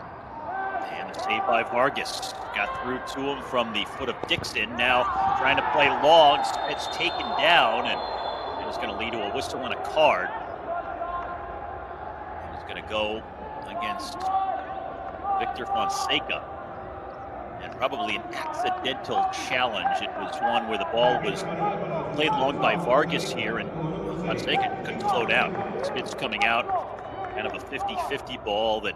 and a save by Vargas. Got through to him from the foot of Dixon. Now trying to play long. It's taken down, and it's going to lead to a whistle and a card. And it's going to go against Victor Fonseca. And probably an accidental challenge. It was one where the ball was played long by Vargas here, and Fonseca couldn't slow down. Spit's coming out, kind of a 50-50 ball that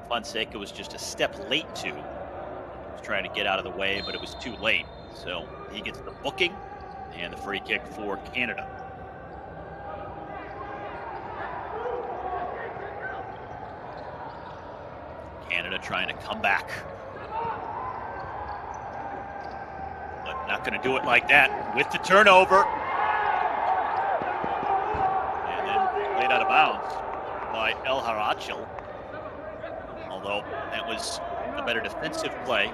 Fonseca was just a step late to. He was trying to get out of the way, but it was too late. So he gets the booking and the free kick for Canada. Canada trying to come back. But not going to do it like that with the turnover. And then played out of bounds by El Harachel. Although that was a better defensive play.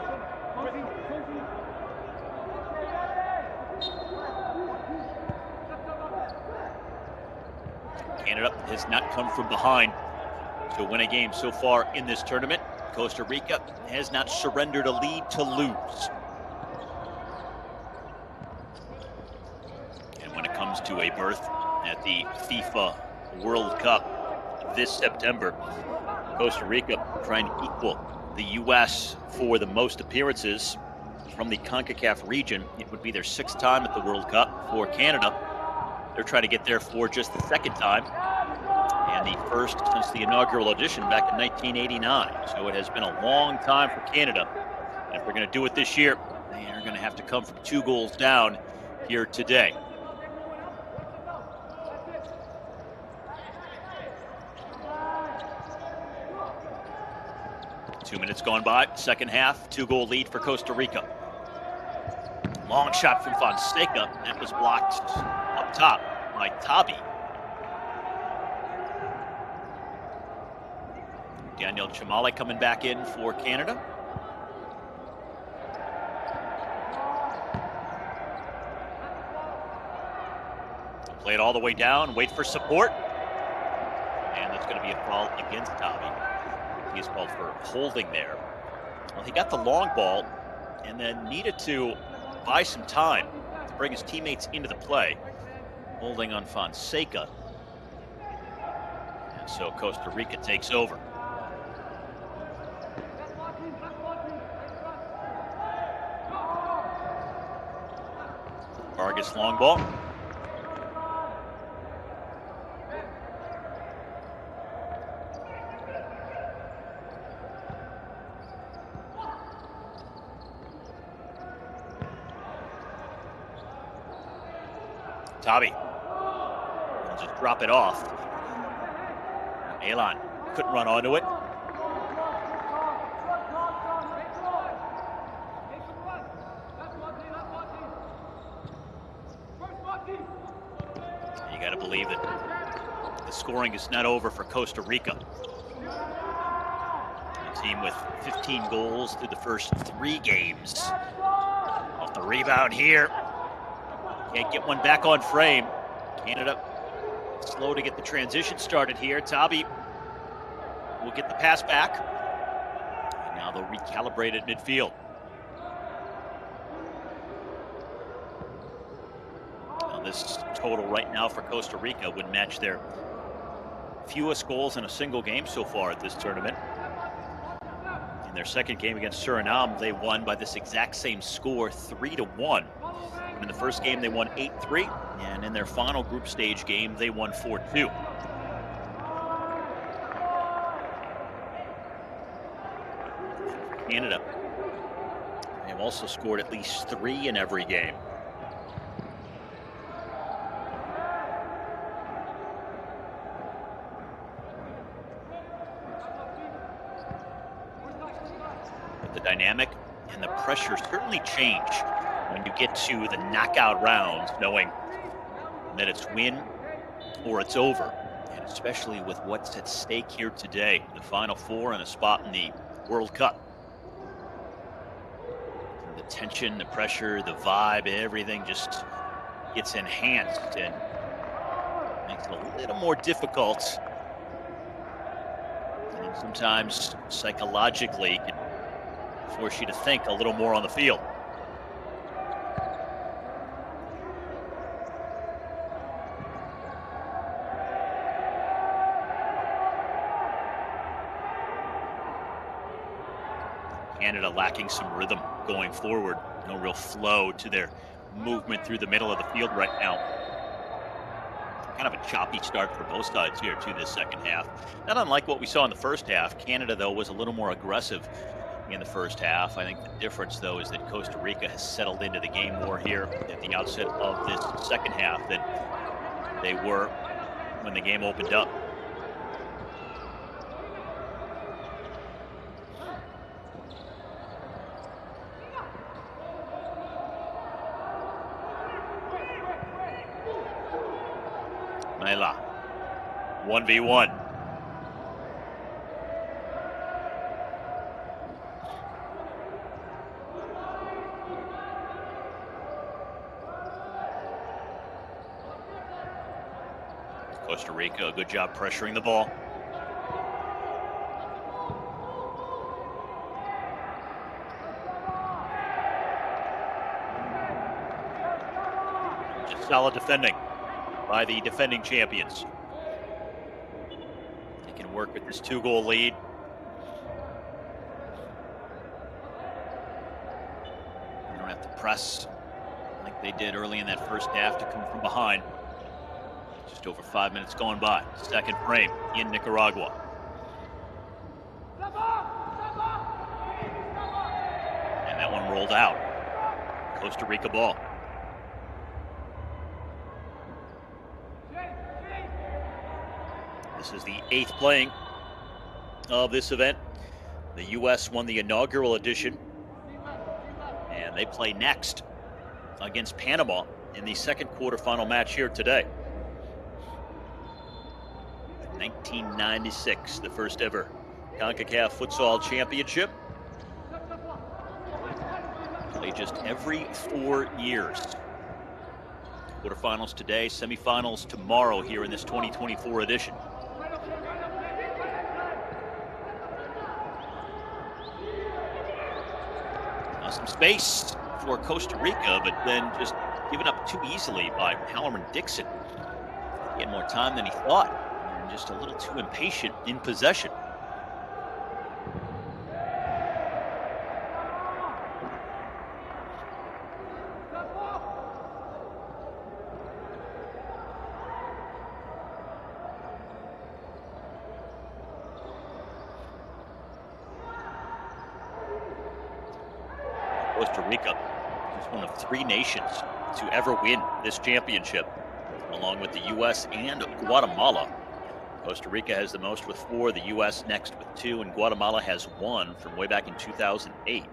Canada has not come from behind to win a game so far in this tournament. Costa Rica has not surrendered a lead to lose. And when it comes to a berth at the FIFA World Cup this September, Costa Rica trying to equal the U.S. for the most appearances from the Concacaf region. It would be their 6th time at the World Cup. For Canada, they're trying to get there for just the 2nd time, and the 1st since the inaugural edition back in 1989. So it has been a long time for Canada. And if they're going to do it this year, they are going to have to come from 2 goals down here today. Two minutes gone by, second half, 2-goal lead for Costa Rica. Long shot from Fonseca, that was blocked up top by Tabi. Daniel Chamale coming back in for Canada. Play it all the way down, wait for support. And that's going to be a foul against Tabi. He's called for holding there. Well, he got the long ball and then needed to buy some time to bring his teammates into the play. Holding on Fonseca. And so Costa Rica takes over. Vargas long ball. Tabi will just drop it off. Elan couldn't run onto it. You got to believe that the scoring is not over for Costa Rica. A team with 15 goals through the first 3 games. Off the rebound here. Can't get one back on frame. Canada slow to get the transition started here. Tabi will get the pass back. And now they'll recalibrate at midfield. Now this total right now for Costa Rica would match their fewest goals in a single game so far at this tournament. In their second game against Suriname, they won by this exact same score, 3-1. In the first game, they won 8-3, and in their final group stage game, they won 4-2. Canada, they have also scored at least 3 in every game. But the dynamic and the pressure certainly change when you get to the knockout rounds, knowing that it's win or it's over, and especially with what's at stake here today, the Final Four and a spot in the World Cup. And the tension, the pressure, the vibe, everything just gets enhanced and makes it a little more difficult. And sometimes psychologically can force you to think a little more on the field. Canada lacking some rhythm going forward. No real flow to their movement through the middle of the field right now. Kind of a choppy start for both sides here to this second half. Not unlike what we saw in the first half. Canada, though, was a little more aggressive in the first half. I think the difference, though, is that Costa Rica has settled into the game more here at the outset of this second half than they were when the game opened up. Mela, 1v1. Costa Rica, a good job pressuring the ball. Just solid defending by the defending champions. They can work with this 2-goal lead. to press like they did early in that first half to come from behind. Just over 5 minutes going by. Second frame in Nicaragua. And that one rolled out. Costa Rica ball. This is the 8th playing of this event. The U.S. won the inaugural edition, and they play next against Panama in the second quarterfinal match here today. 1996, the first ever Concacaf Futsal Championship. Play just every 4 years. Quarterfinals today, semifinals tomorrow here in this 2024 edition. Some space for Costa Rica, but then just given up too easily by Halloran Dixon. He had more time than he thought, and just a little too impatient in possession. Costa Rica is one of 3 nations to ever win this championship, along with the U.S. and Guatemala. Costa Rica has the most with 4, the U.S. next with 2, and Guatemala has 1 from way back in 2008.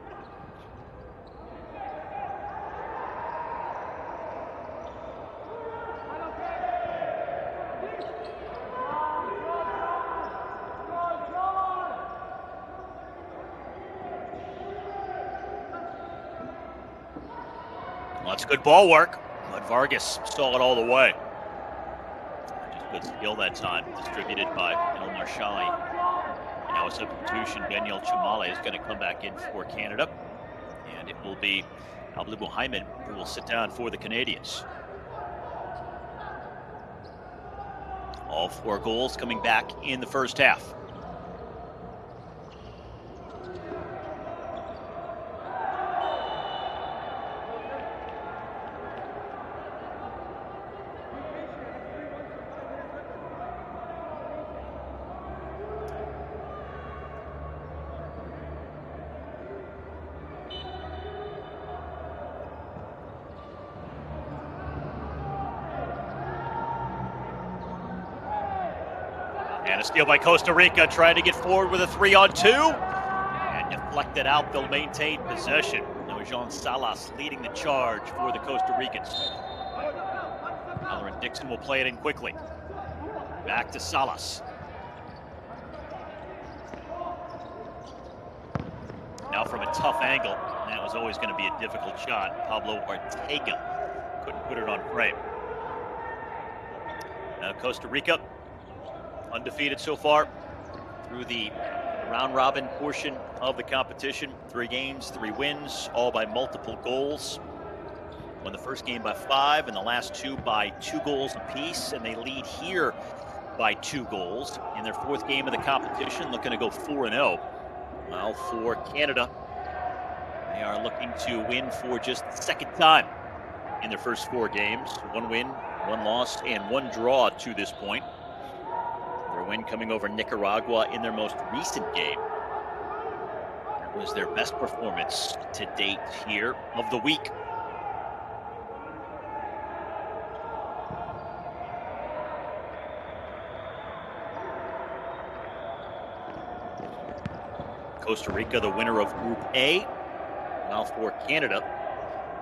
Well, that's good ball work, but Vargas saw it all the way. Just good skill that time, distributed by El Marshali. And now a substitution, Daniel Chumale is going to come back in for Canada, and it will be Abdul Muhammad who will sit down for the Canadians. All 4 goals coming back in the first half. And a steal by Costa Rica, trying to get forward with a 3-on-2. And deflected out, they'll maintain possession. Now Jean Salas leading the charge for the Costa Ricans. Halloran Dixon will play it in quickly. Back to Salas. Now from a tough angle, and that was always going to be a difficult shot. Pablo Ortega couldn't put it on frame. Now Costa Rica, undefeated so far through the round-robin portion of the competition. 3 games, 3 wins, all by multiple goals. Won the first game by 5 and the last 2 by 2 goals apiece, and they lead here by 2 goals in their 4th game of the competition, looking to go 4-0. Well, for Canada, they are looking to win for just the 2nd time in their first 4 games. 1 win, 1 loss, and 1 draw to this point. Their win coming over Nicaragua in their most recent game. That was their best performance to date here of the week. Costa Rica, the winner of Group A. While for Canada,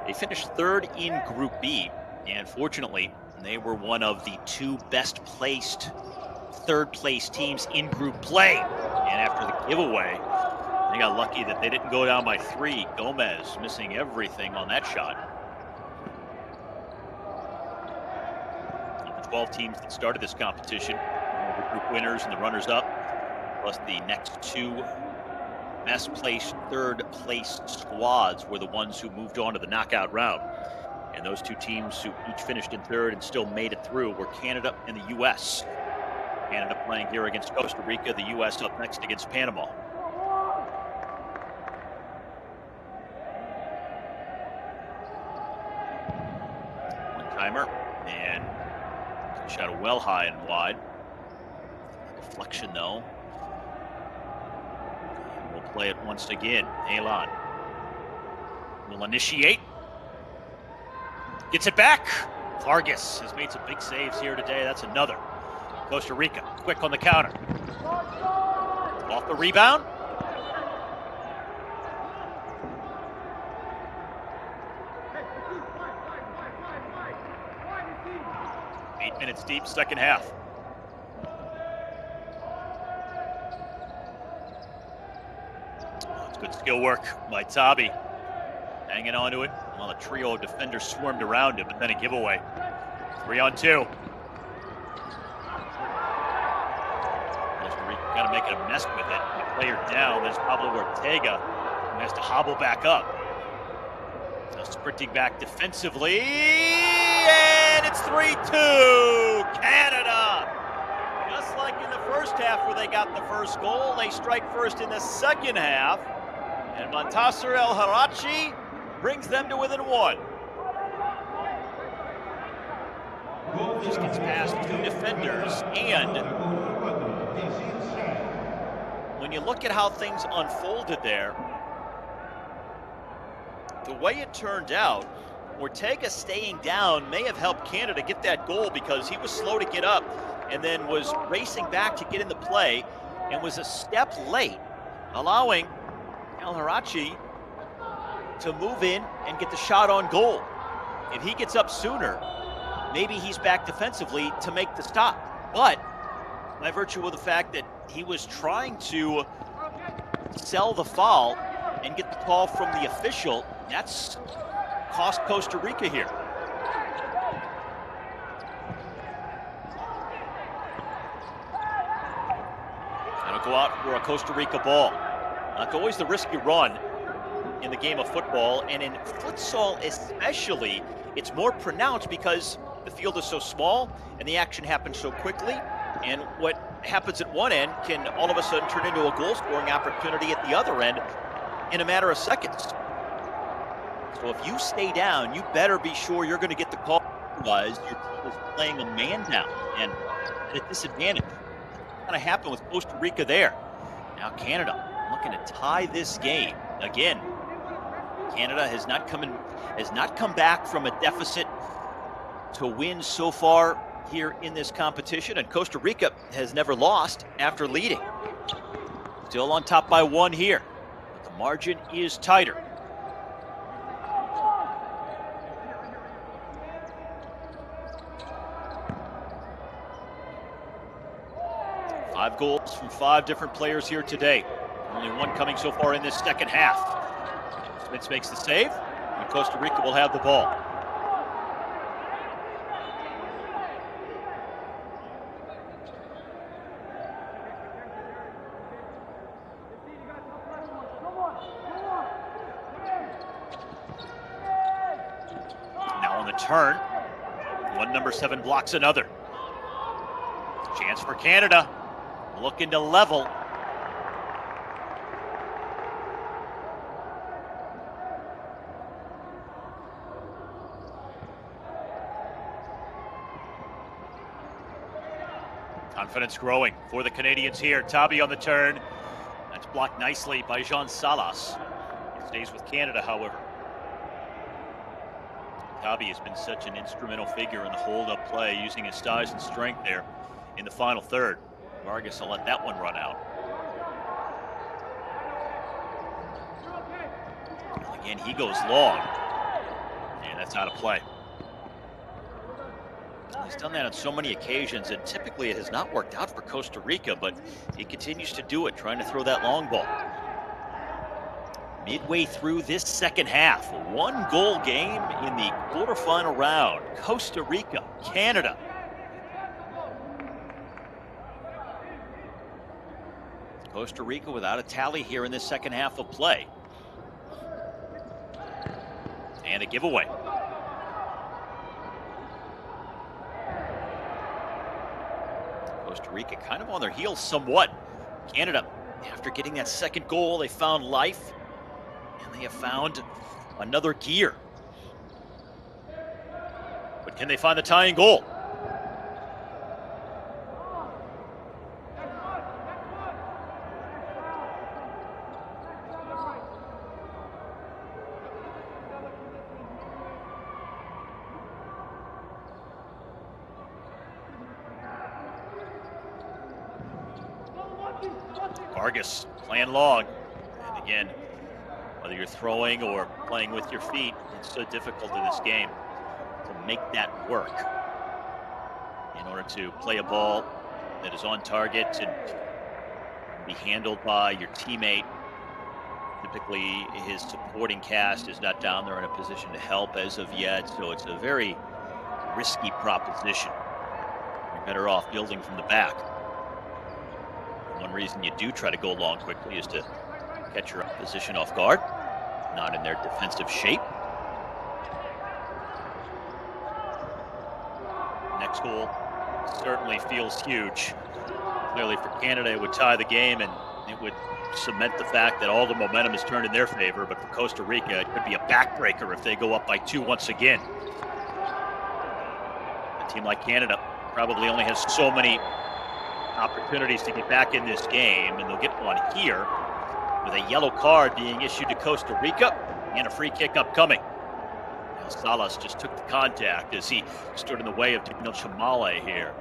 they finished 3rd in Group B, and fortunately, they were one of the 2 best placed 3rd place teams in group play. And after the giveaway, they got lucky that they didn't go down by 3. Gomez missing everything on that shot. The 12 teams that started this competition, the group winners and the runners-up, plus the next 2 best placed 3rd place squads were the ones who moved on to the knockout round. And those 2 teams who each finished in 3rd and still made it through were Canada and the U.S. Canada playing here against Costa Rica, the U.S. up next against Panama. timer, and shot it well high and wide. Deflection though. And we'll play it once again. Elon will initiate. Gets it back. Vargas has made some big saves here today. That's another. Costa Rica quick on the counter. Off the rebound. 8 minutes deep, second half. It's good skill work by Tabi. Hanging on to it while a trio of defenders swarmed around him, but then a giveaway. 3-on-2. Costa Rica kind of making a mess with it. The player down, there's Pablo Ortega, who has to hobble back up. So sprinting back defensively, and it's 3-2, Canada! Just like in the first half where they got the first goal, they strike first in the second half, and Montasser El Harachi brings them to within one. Just gets past two defenders, and when you look at how things unfolded there, the way it turned out, Ortega staying down may have helped Canada get that goal because he was slow to get up and then was racing back to get in the play and was a step late, allowing El Harachi to move in and get the shot on goal. If he gets up sooner, maybe he's back defensively to make the stop. But by virtue of the fact that he was trying to sell the foul and get the call from the official, that's cost Costa Rica here. Gonna go out for a Costa Rica ball. It's always the risk you run in the game of football, and in futsal especially, it's more pronounced because the field is so small and the action happens so quickly, and what happens at one end can all of a sudden turn into a goal-scoring opportunity at the other end in a matter of seconds. So if you stay down, you better be sure you're going to get the call. Otherwise, your team is playing a man down and at a disadvantage. What's going to happen with Costa Rica there? Now Canada looking to tie this game again. Canada has not come back from a deficit to win so far here in this competition, and Costa Rica has never lost after leading. Still on top by one here, but the margin is tighter. Five goals from 5 different players here today. Only one coming so far in this second half. Smits makes the save, and Costa Rica will have the ball. Now on the turn, one number 7 blocks another. Chance for Canada, looking to level. Confidence growing for the Canadians here. Tabi on the turn. That's blocked nicely by Jean Salas. It stays with Canada, however. Tabi has been such an instrumental figure in the hold-up play, using his size and strength there in the final third. Vargas will let that one run out. Again, he goes long, and that's out of play. He's done that on so many occasions, and typically it has not worked out for Costa Rica, but he continues to do it, trying to throw that long ball. Midway through this second half, 1-goal game in the quarterfinal round. Costa Rica, Canada. Costa Rica without a tally here in this second half of play. And a giveaway. Costa Rica kind of on their heels somewhat. Canada, after getting that second goal, they found life, and they have found another gear. But can they find the tying goal? Vargas playing long. And again, whether you're throwing or playing with your feet, it's so difficult in this game to make that work in order to play a ball that is on target and be handled by your teammate. Typically, his supporting cast is not down there in a position to help as of yet, so it's a very risky proposition. You're better off building from the back. One reason you do try to go long quickly is to catch your opposition off guard, not in their defensive shape. Next goal certainly feels huge. Clearly for Canada, it would tie the game and it would cement the fact that all the momentum is turned in their favor, but for Costa Rica, it could be a backbreaker if they go up by 2 once again. A team like Canada probably only has so many opportunities to get back in this game, and they'll get one here with a yellow card being issued to Costa Rica and a free kick upcoming. Now Salas just took the contact as he stood in the way of Daniel Chamale here.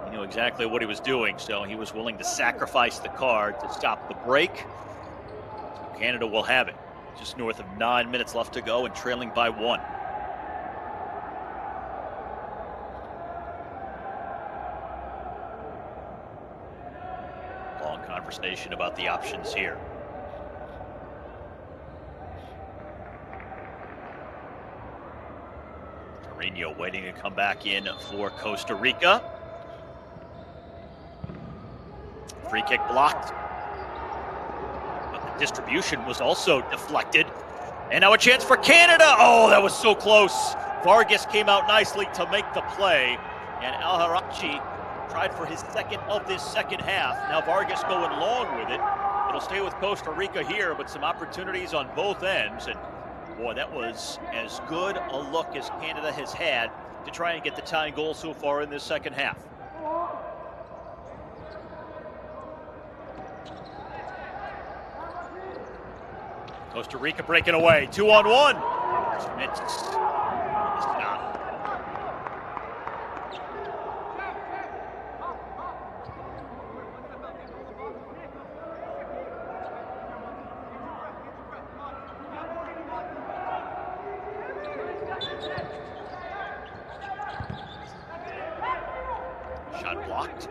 He knew exactly what he was doing, so he was willing to sacrifice the card to stop the break. So Canada will have it. Just north of 9 minutes left to go and trailing by 1. Long conversation about the options here. Torino waiting to come back in for Costa Rica. Free kick blocked. But the distribution was also deflected. And now a chance for Canada. Oh, that was so close. Vargas came out nicely to make the play. And Al-Harachi tried for his second of this second half. Now Vargas going long with it. It'll stay with Costa Rica here, but some opportunities on both ends. And boy, that was as good a look as Canada has had to try and get the tying goal so far in this second half. Costa Rica breaking away, 2-on-1. Schmitz on the stop. Shot blocked.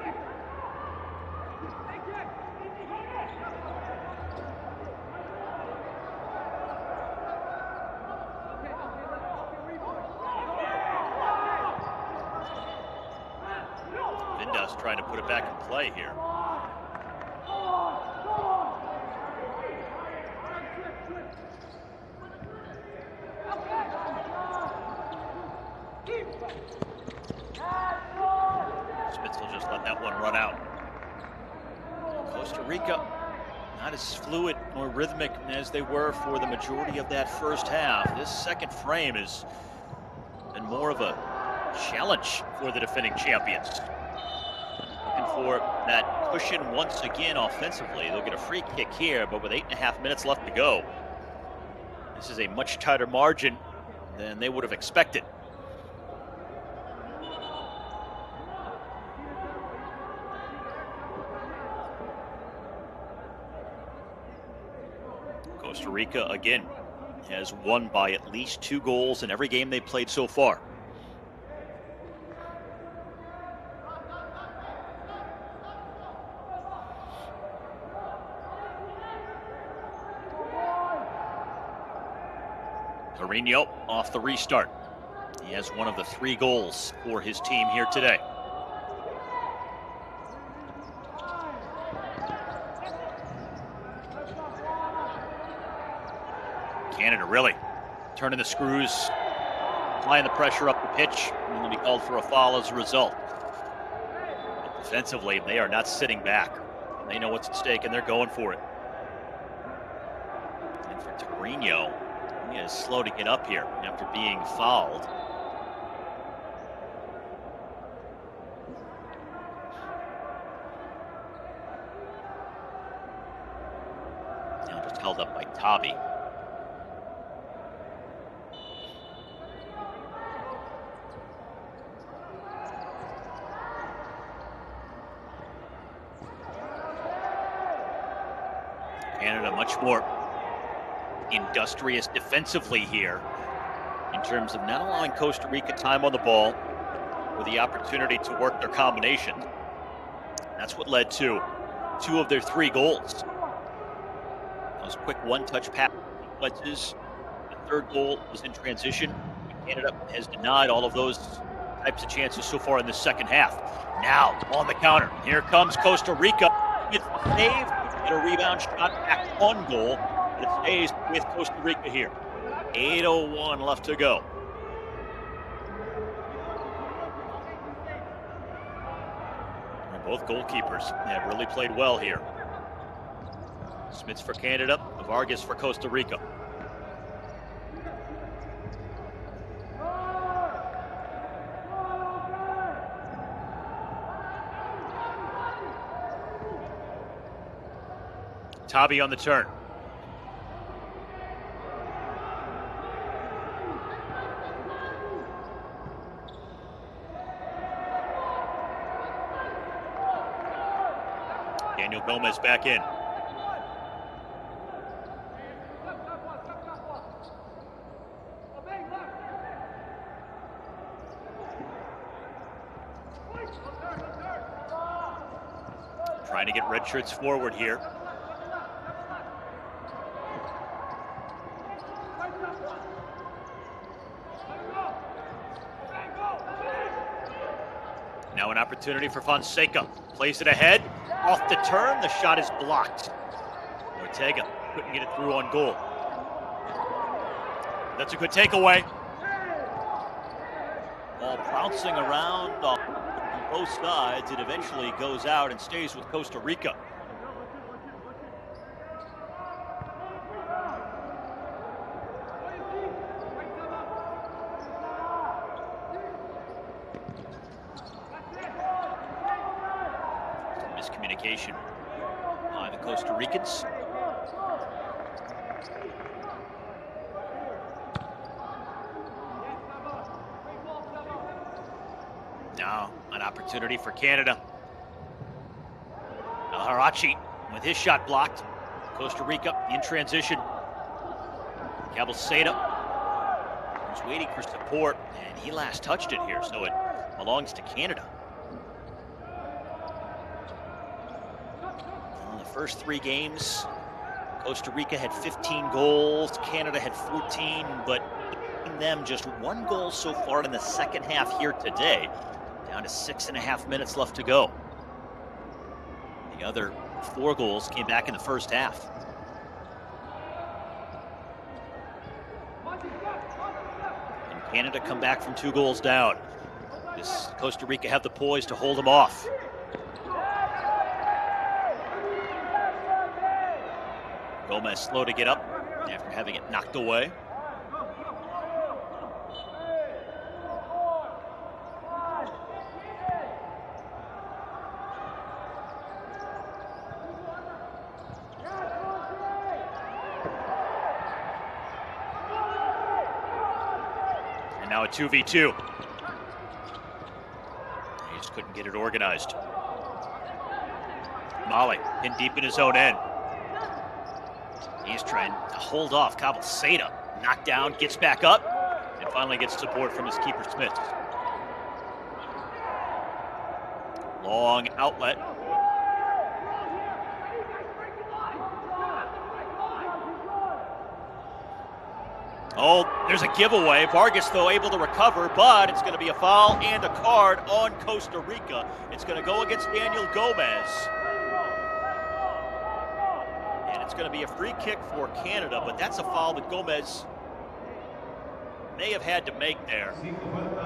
Vindas trying to put it back in play here. Spitz will just let that one run out. Costa Rica, not as fluid or rhythmic as they were for the majority of that first half. This second frame has been more of a challenge for the defending champions. Looking for that cushion once again offensively. They'll get a free kick here, but with 8.5 minutes left to go, this is a much tighter margin than they would have expected. Costa Rica, again, has won by at least 2 goals in every game they've played so far. Carino off the restart. He has one of the 3 goals for his team here today. Canada really turning the screws, applying the pressure up the pitch, and will be called for a foul as a result. But defensively, they are not sitting back. They know what's at stake, and they're going for it. And for Torino, he is slow to get up here after being fouled. held up by Tavi. Canada much more industrious defensively here in terms of not allowing Costa Rica time on the ball or the opportunity to work their combination. That's what led to 2 of their 3 goals. Those quick one-touch pass sequences. The 3rd goal was in transition. Canada has denied all of those types of chances so far in the second half. Now on the counter, here comes Costa Rica. It's saved. Get a rebound shot back on goal, but it stays with Costa Rica here. 8:01 left to go. And both goalkeepers have really played well here. Smits for Canada, Vargas for Costa Rica. Tavi on the turn. Daniel Gomez back in. Trying to get red shirts forward here. Now an opportunity for Fonseca. Plays it ahead. Off the turn, the shot is blocked. Ortega couldn't get it through on goal. That's a good takeaway. Ball bouncing around on both sides. It eventually goes out and stays with Costa Rica. Miscommunication by the Costa Ricans. Now an opportunity for Canada. Harachi with his shot blocked. Costa Rica in transition. Cabelceda was waiting for support, and he last touched it here, so it belongs to Canada. Well, the first 3 games, Costa Rica had 15 goals, Canada had 14, but in them just 1 goal so far in the second half here today. Down to 6.5 minutes left to go. The other 4 goals came back in the first half. And Canada come back from 2 goals down. Does Costa Rica have the poise to hold them off? Gomez slow to get up after having it knocked away. Now a 2v2. He just couldn't get it organized. Molly in deep in his own end. He's trying to hold off Cabelceda. Knocked down, gets back up, and finally gets support from his keeper, Smith. Long outlet. Oh, there's a giveaway. Vargas, though, able to recover, but it's going to be a foul and a card on Costa Rica. It's going to go against Daniel Gomez. And it's going to be a free kick for Canada, but that's a foul that Gomez may have had to make there,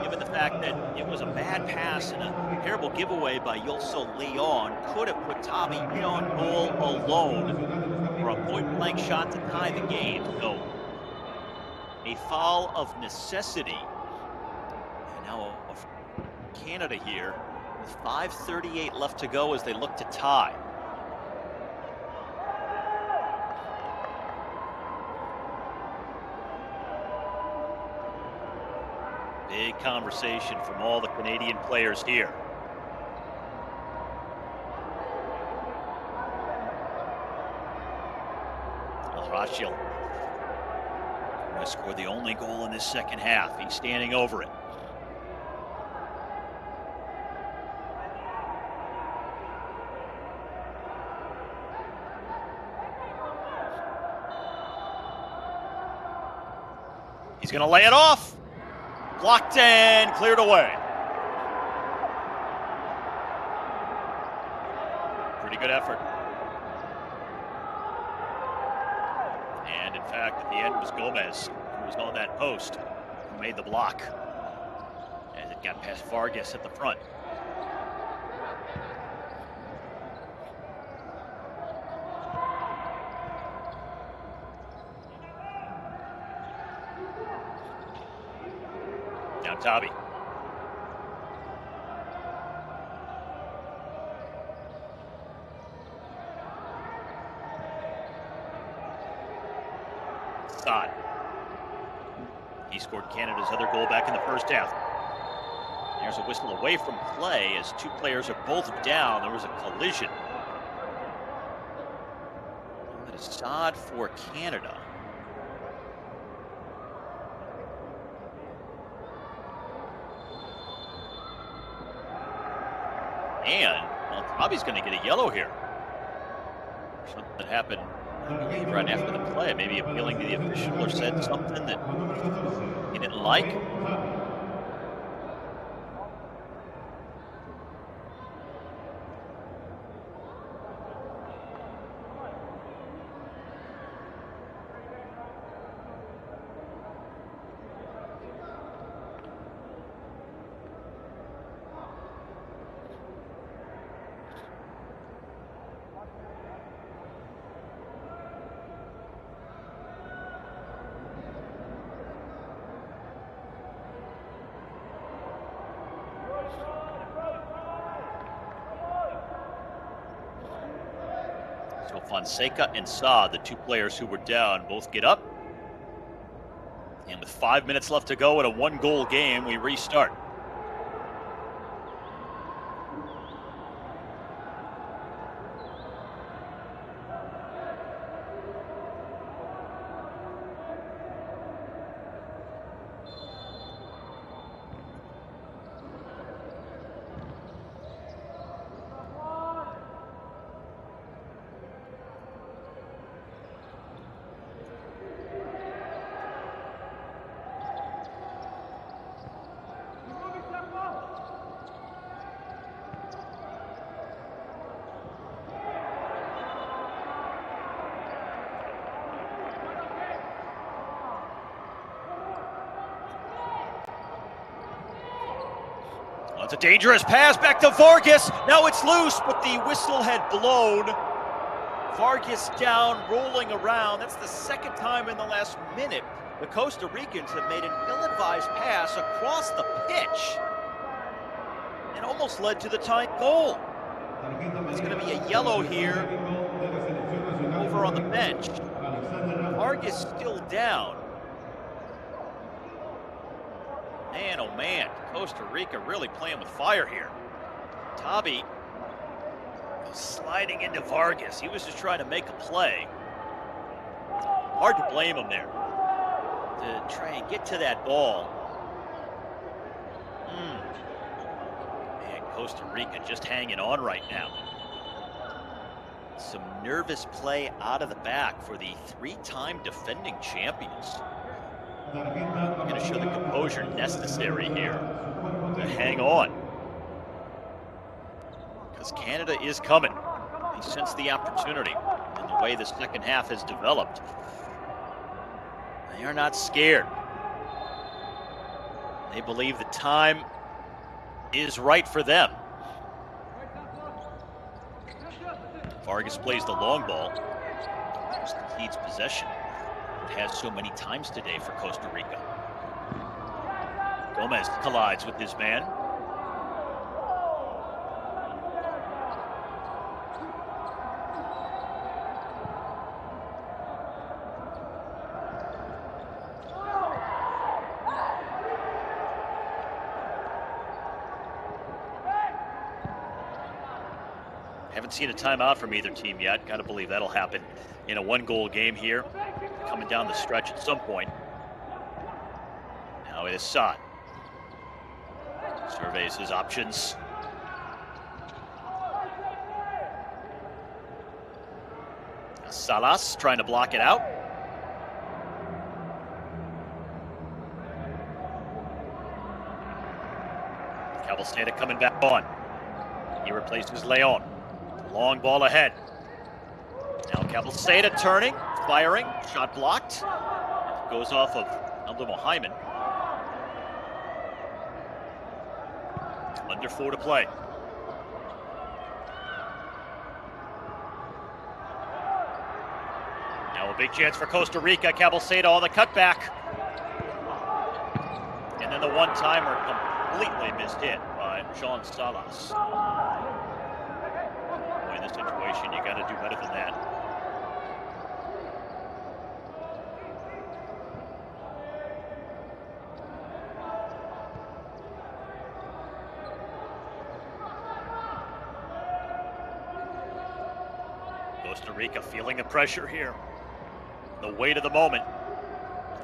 given the fact that it was a bad pass and a terrible giveaway by Yolso Leon. Could have put Tavi on goal alone for a point-blank shot to tie the game. So, a foul of necessity. And now Canada here with 5:38 left to go as they look to tie. Big conversation from all the Canadian players here. Rachel scored the only goal in this second half. He's standing over it. He's going to lay it off. Blocked and cleared away. Pretty good effort. And in fact, at the end, it was Gomez who was on that post who made the block as it got past Vargas at the front. Now Tabi. Saad. He scored Canada's other goal back in the first half. There's a whistle away from play as two players are both down. There was a collision. But it's Saad for Canada. And, well, Robbie's going to get a yellow here. Something that happened right after the play, maybe appealing to the official or said something that he didn't like. So Fonseca and Saad, the two players who were down, both get up. And with 5 minutes left to go in a one-goal game, we restart. It's a dangerous pass back to Vargas. Now it's loose, but the whistle had blown. Vargas down, rolling around. That's the second time in the last minute the Costa Ricans have made an ill-advised pass across the pitch and almost led to the tying goal. There's going to be a yellow here over on the bench. Vargas still down. Man, oh man, Costa Rica really playing with fire here. Tabi goes sliding into Vargas. He was just trying to make a play. Hard to blame him there to try and get to that ball. Man, Costa Rica just hanging on right now. Some nervous play out of the back for the three-time defending champions. We're going to show the composure necessary here to hang on. Because Canada is coming. They sense the opportunity and the way the second half has developed. They are not scared. They believe the time is right for them. Vargas plays the long ball. Just concedes possession. It has so many times today for Costa Rica. Gomez collides with his man. Haven't seen a timeout from either team yet. Got to believe that'll happen in a one-goal game here, coming down the stretch at some point. Now it is Saad. Surveys his options. Salas trying to block it out. Cabalceta coming back on. He replaces Leon. Long ball ahead. Now Cabalceta turning, firing, shot blocked. Goes off of Aldo Mohamed. Under 4 to play. Now a big chance for Costa Rica. Cabalceta on the cutback. And then the one-timer completely missed hit by Jean Salas. Boy, in this situation, you got to do better than that. Costa Rica feeling the pressure here. The weight of the moment.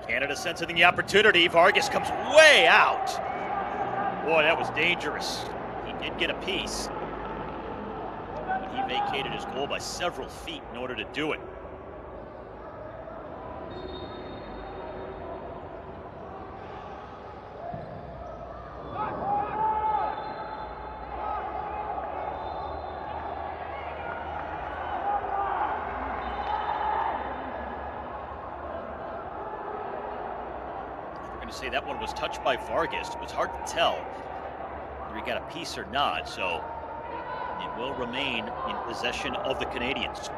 Canada sensing the opportunity. Vargas comes way out. Boy, that was dangerous. He did get a piece. But he vacated his goal by several feet in order to do it. Say that one was touched by Vargas. It was hard to tell whether he got a piece or not, so it will remain in possession of the Canadians.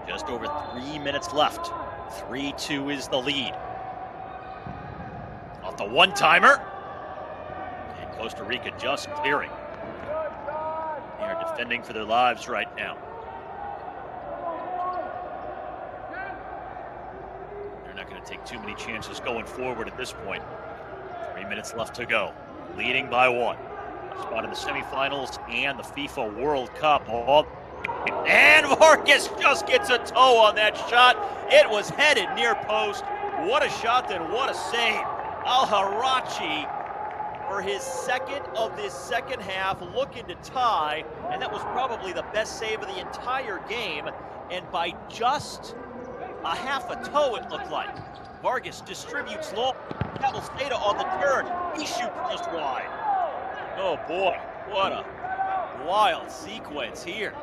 Just over 3 minutes left. 3-2 is the lead. Off the one-timer. And Costa Rica just clearing. They are defending for their lives right now. Going to take too many chances going forward at this point. 3 minutes left to go. Leading by 1. A spot in the semifinals and the FIFA World Cup. And Vargas just gets a toe on that shot. It was headed near post. What a shot, then what a save. Al-Harachi for his second of this second half, looking to tie, and that was probably the best save of the entire game, and by just a half a toe, it looked like. Vargas distributes long. Cabalceta on the turn. He shoots just wide. Oh boy, what a wild sequence here.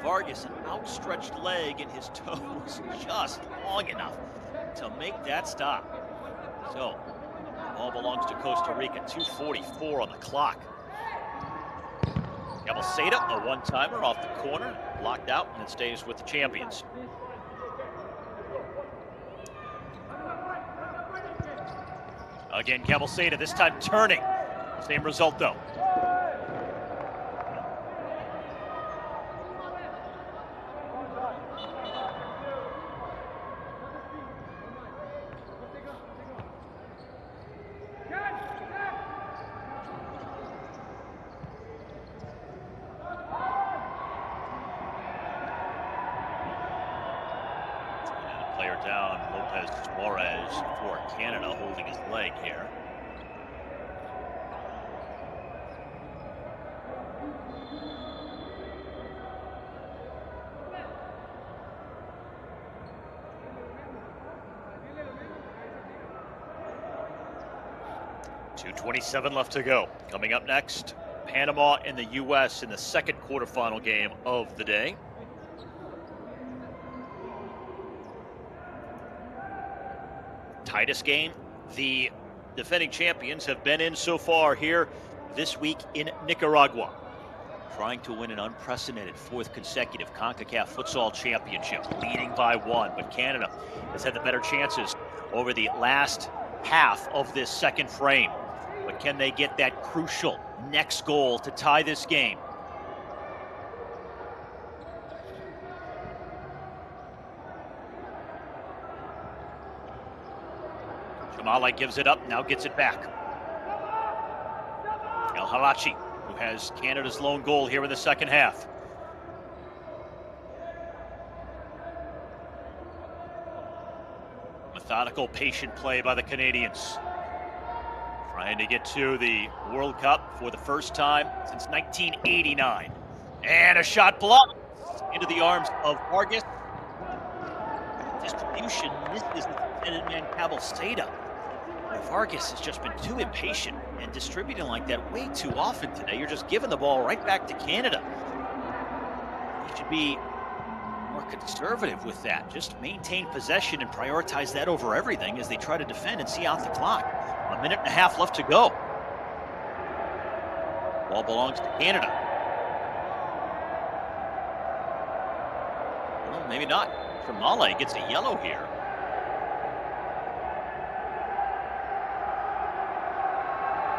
Vargas, an outstretched leg, and his toe was just long enough to make that stop. So, the ball belongs to Costa Rica. 2:44 on the clock. Cabalceta, a one-timer off the corner, blocked out, and it stays with the champions. Again, Cabalceta, this time turning. Same result, though. Player down, Lopez Suarez for Canada, holding his leg here. .227 left to go. Coming up next, Panama and the U.S. in the second quarterfinal game of the day. Tightest game the defending champions have been in so far here this week in Nicaragua. Trying to win an unprecedented fourth consecutive Concacaf Futsal Championship, leading by 1. But Canada has had the better chances over the last half of this second frame. But can they get that crucial next goal to tie this game? Jamale gives it up, now gets it back. El Harachi, who has Canada's lone goal here in the second half. Methodical, patient play by the Canadians. Trying to get to the World Cup for the first time since 1989. And a shot blocked into the arms of Vargas. Distribution misses the defended man Cabelceda. Vargas has just been too impatient and distributing like that way too often today. You're just giving the ball right back to Canada. You should be more conservative with that. Just maintain possession and prioritize that over everything as they try to defend and see out the clock. 1.5 minutes left to go. Ball belongs to Canada. Well, maybe not. Tremale gets a yellow here.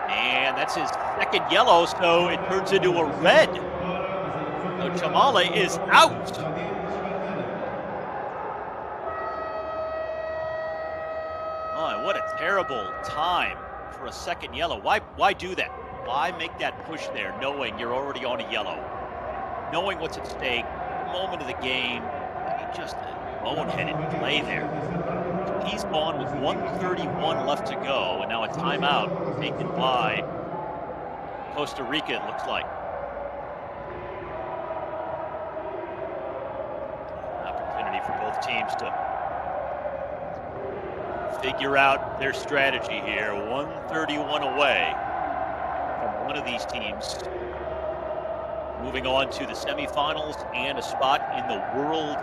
And that's his second yellow, so it turns into a red. So Tremale is out. Oh, what a terrible time for a second yellow. Why do that? Why make that push there, knowing you're already on a yellow? Knowing what's at stake, moment of the game. I mean, just a boneheaded play there. He's gone with 1:31 left to go, and now a timeout taken by Costa Rica, it looks like. An opportunity for both teams to figure out their strategy here. 1:31 away from one of these teams moving on to the semifinals and a spot in the World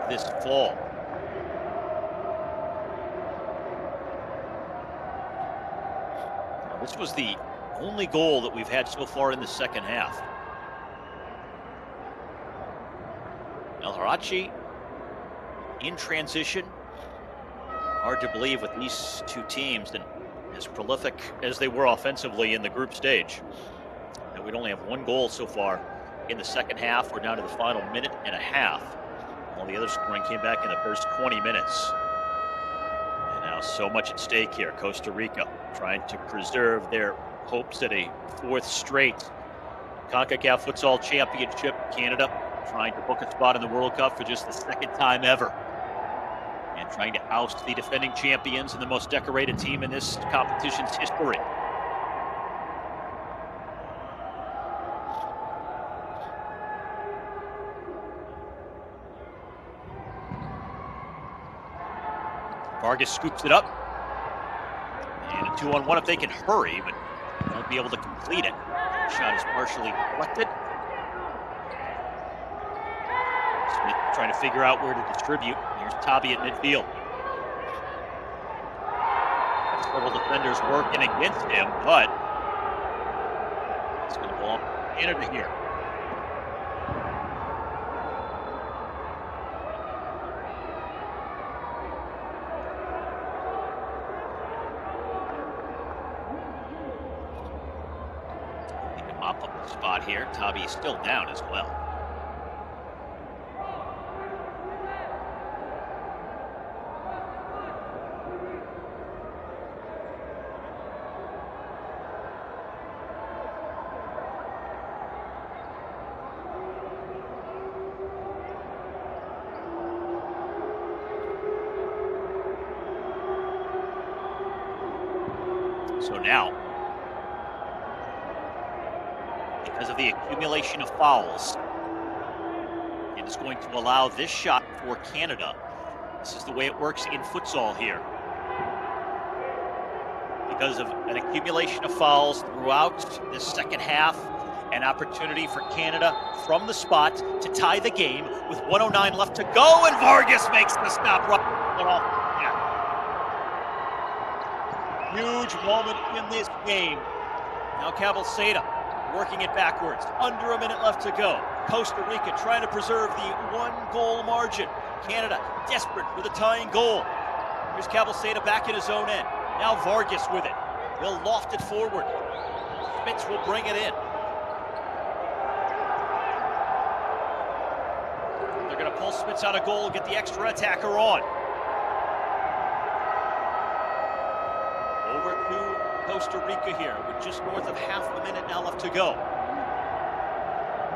this fall. This was the only goal that we've had so far in the second half. El Harachi in transition. Hard to believe with these two teams, and as prolific as they were offensively in the group stage, that we'd only have one goal so far in the second half. We're down to the final 1.5 minutes. All the other scoring came back in the first 20 minutes. And now so much at stake here. Costa Rica trying to preserve their hopes at a fourth straight Concacaf Futsal Championship. Canada trying to book a spot in the World Cup for just the second time ever. And trying to oust the defending champions and the most decorated team in this competition's history. Vargas scoops it up. And a 2-on-1 if they can hurry, but won't be able to complete it. Shot is partially deflected. Smith trying to figure out where to distribute. Here's Tabi at midfield. Several defenders working against him, but it's going to belong to Canada here. Mop up the spot here. Tabi is still down as well. So now, because of the accumulation of fouls, it is going to allow this shot for Canada. This is the way it works in futsal here. Because of an accumulation of fouls throughout the second half, an opportunity for Canada from the spot to tie the game with 1:09 left to go, and Vargas makes the stop right off. Huge moment in this game. Now Cabelceda working it backwards. Under 1 minute left to go. Costa Rica trying to preserve the 1-goal margin. Canada desperate for the tying goal. Here's Cabelceda back in his own end. Now Vargas with it. He'll loft it forward. Spitz will bring it in. They're going to pull Spitz out of goal, get the extra attacker on. Over to Costa Rica here with just north of half a minute now left to go.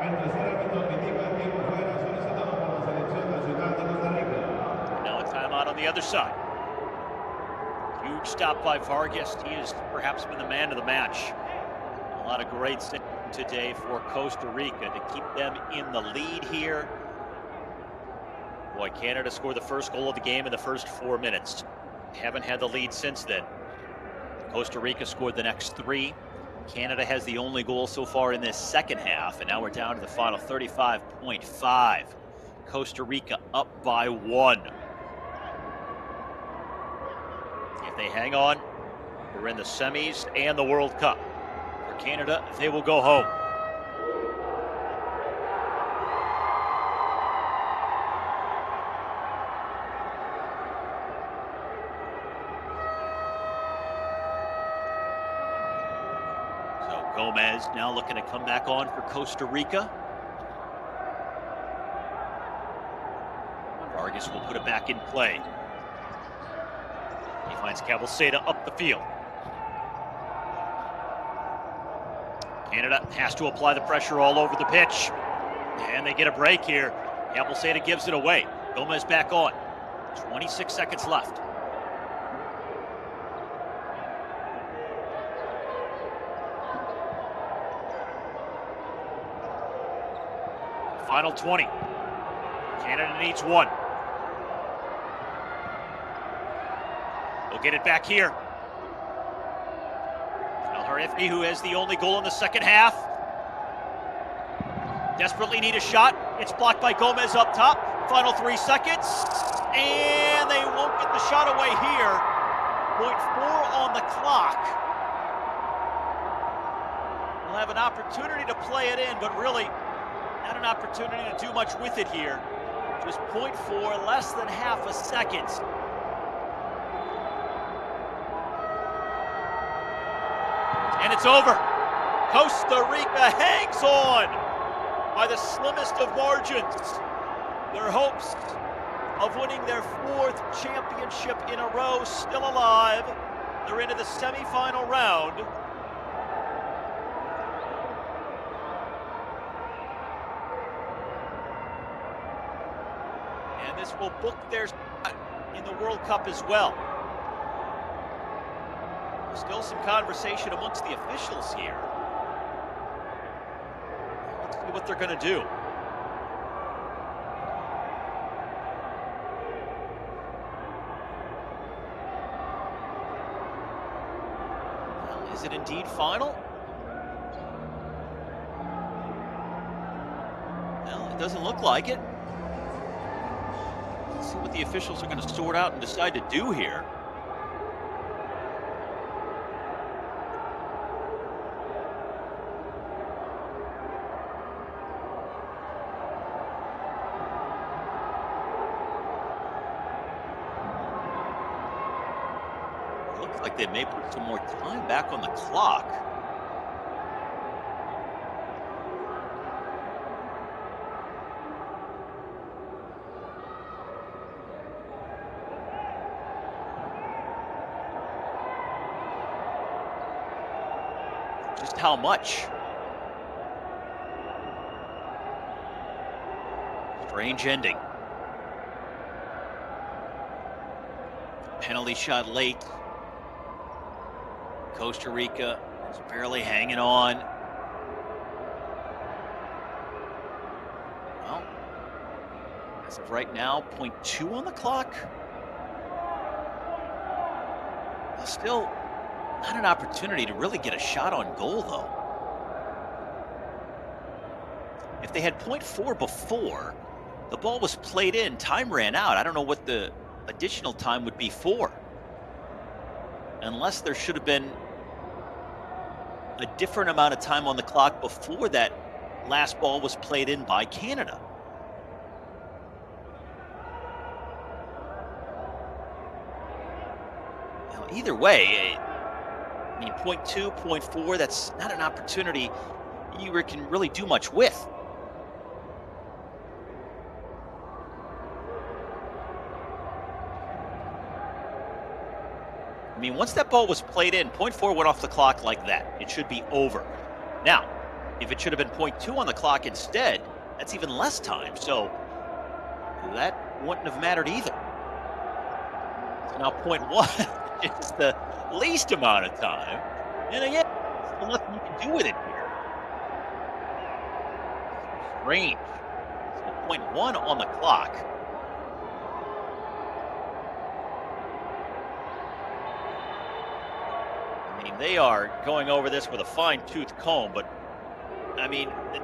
El tercer árbitro que indica tiempo fuera solicitado por la selección nacional de Costa Rica. Now a timeout on the other side. Huge stop by Vargas. He has perhaps been the man of the match. A lot of great things today for Costa Rica to keep them in the lead here. Boy, Canada scored the first goal of the game in the first 4 minutes. Haven't had the lead since then. Costa Rica scored the next 3. Canada has the only goal so far in this second half, and now we're down to the final 35.5. Costa Rica up by 1. If they hang on, we're in the semis and the World Cup. For Canada, they will go home. So Gomez now looking to come back on for Costa Rica. Vargas will put it back in play. He finds Cabalceta up the field. Canada has to apply the pressure all over the pitch. And they get a break here. Cabalceta gives it away. Gomez back on. 26 seconds left. Final 20. Canada needs 1. They'll get it back here. El-Harifi, who has the only goal in the second half. Desperately need a shot. It's blocked by Gomez up top. Final 3 seconds. And they won't get the shot away here. 0.4 on the clock. We'll have an opportunity to play it in, but really not an opportunity to do much with it here. Just 0.4, less than half a second. And it's over. Costa Rica hangs on by the slimmest of margins. Their hopes of winning their 4th championship in a row still alive. They're into the semifinal round. And this will book their spot in the World Cup as well. Still some conversation amongst the officials here. Let's see what they're going to do. Well, is it indeed final? Well, it doesn't look like it. Let's see what the officials are going to sort out and decide to do here. Like they may put some more time back on the clock. Just how much? Strange ending. Penalty shot late. Costa Rica is barely hanging on. Well, as of right now, 0.2 on the clock. Well, still not an opportunity to really get a shot on goal, though. If they had 0.4 before, the ball was played in, time ran out. I don't know what the additional time would be for. Unless there should have been a different amount of time on the clock before that last ball was played in by Canada. Now, either way, I mean, 0.2, 0.4, that's not an opportunity you can really do much with. I mean, once that ball was played in, 0.4 went off the clock like that. It should be over. Now, If it should have been .2 on the clock instead, that's even less time. So that wouldn't have mattered either. So now .1 is the least amount of time. And again, there's nothing you can do with it here. Strange. So .1 on the clock. I mean, they are going over this with a fine-tooth comb, but I mean, nothing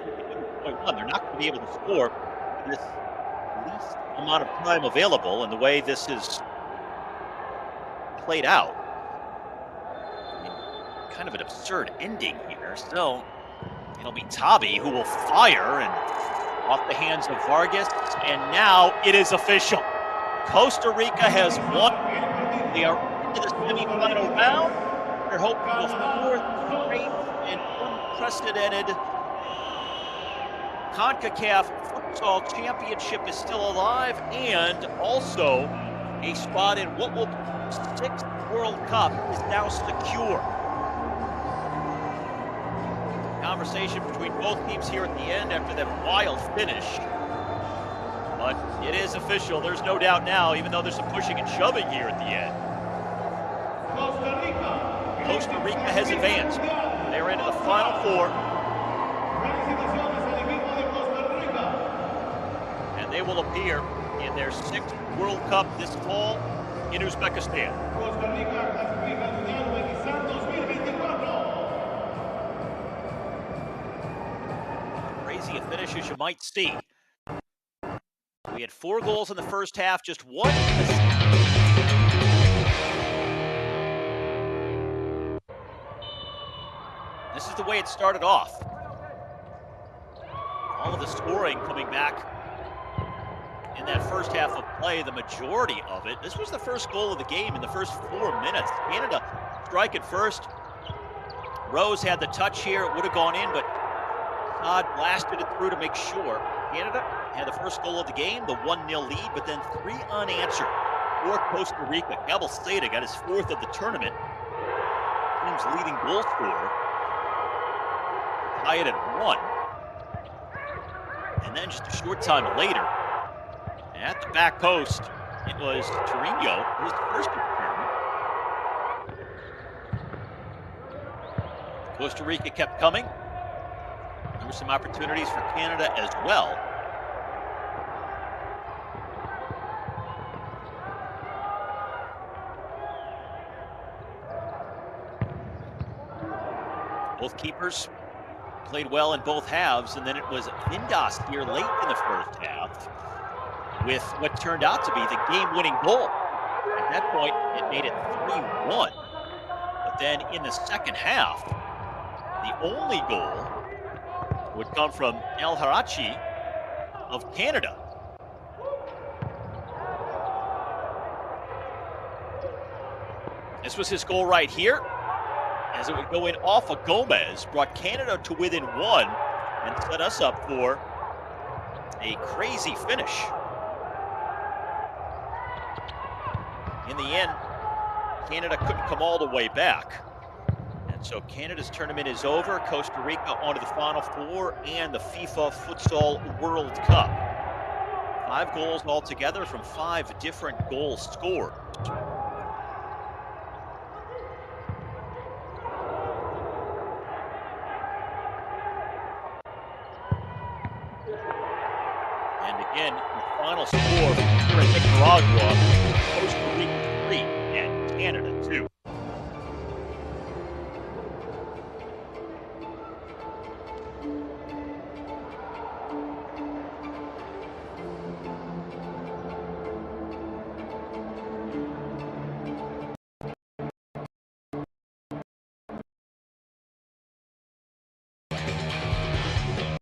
you can do with .1. They're not going to be able to score this least amount of time available, and the way this is played out. I mean, kind of an absurd ending here. So it'll be Tabi who will fire, and off the hands of Vargas, and now it is official. Costa Rica has won. They are into the semifinal round. They're hoping for the fourth straight and unprecedented Concacaf Futsal Championship is still alive, and also a spot in what will be the 6th World Cup is now secure. Conversation between both teams here at the end after that wild finish. But it is official. There's no doubt now, even though there's some pushing and shoving here at the end. Costa Rica has advanced. They're into the Final Four. And they will appear in their 6th World Cup this fall in Uzbekistan. Crazy a finish as you might see. We had 4 goals in the first half, just 1. This is the way it started off. All of the scoring coming back in that first half of play, the majority of it. This was the first goal of the game in the first 4 minutes. Canada strike at first. Rose had the touch here. It would have gone in, but Todd blasted it through to make sure. Canada had the first goal of the game, the 1-0 lead, but then 3 unanswered for Costa Rica. Gabel Seda got his 4th of the tournament. Team's leading goal scorer. Tie it at 1. And then just a short time later, at the back post, it was Torino, his first appearance. Costa Rica kept coming. There were some opportunities for Canada as well. Both keepers played well in both halves, and then it was Vindas here late in the first half with what turned out to be the game-winning goal. At that point, it made it 3-1. But then in the second half, the only goal would come from El Harachi of Canada. This was his goal right here, as it would go in off of Gomez, brought Canada to within 1 and set us up for a crazy finish. In the end, Canada couldn't come all the way back. And so Canada's tournament is over. Costa Rica onto the Final Four and the FIFA Futsal World Cup. 5 goals altogether from 5 different goal scorers. And again, the final score here in Nicaragua, Costa Rica 3 and Canada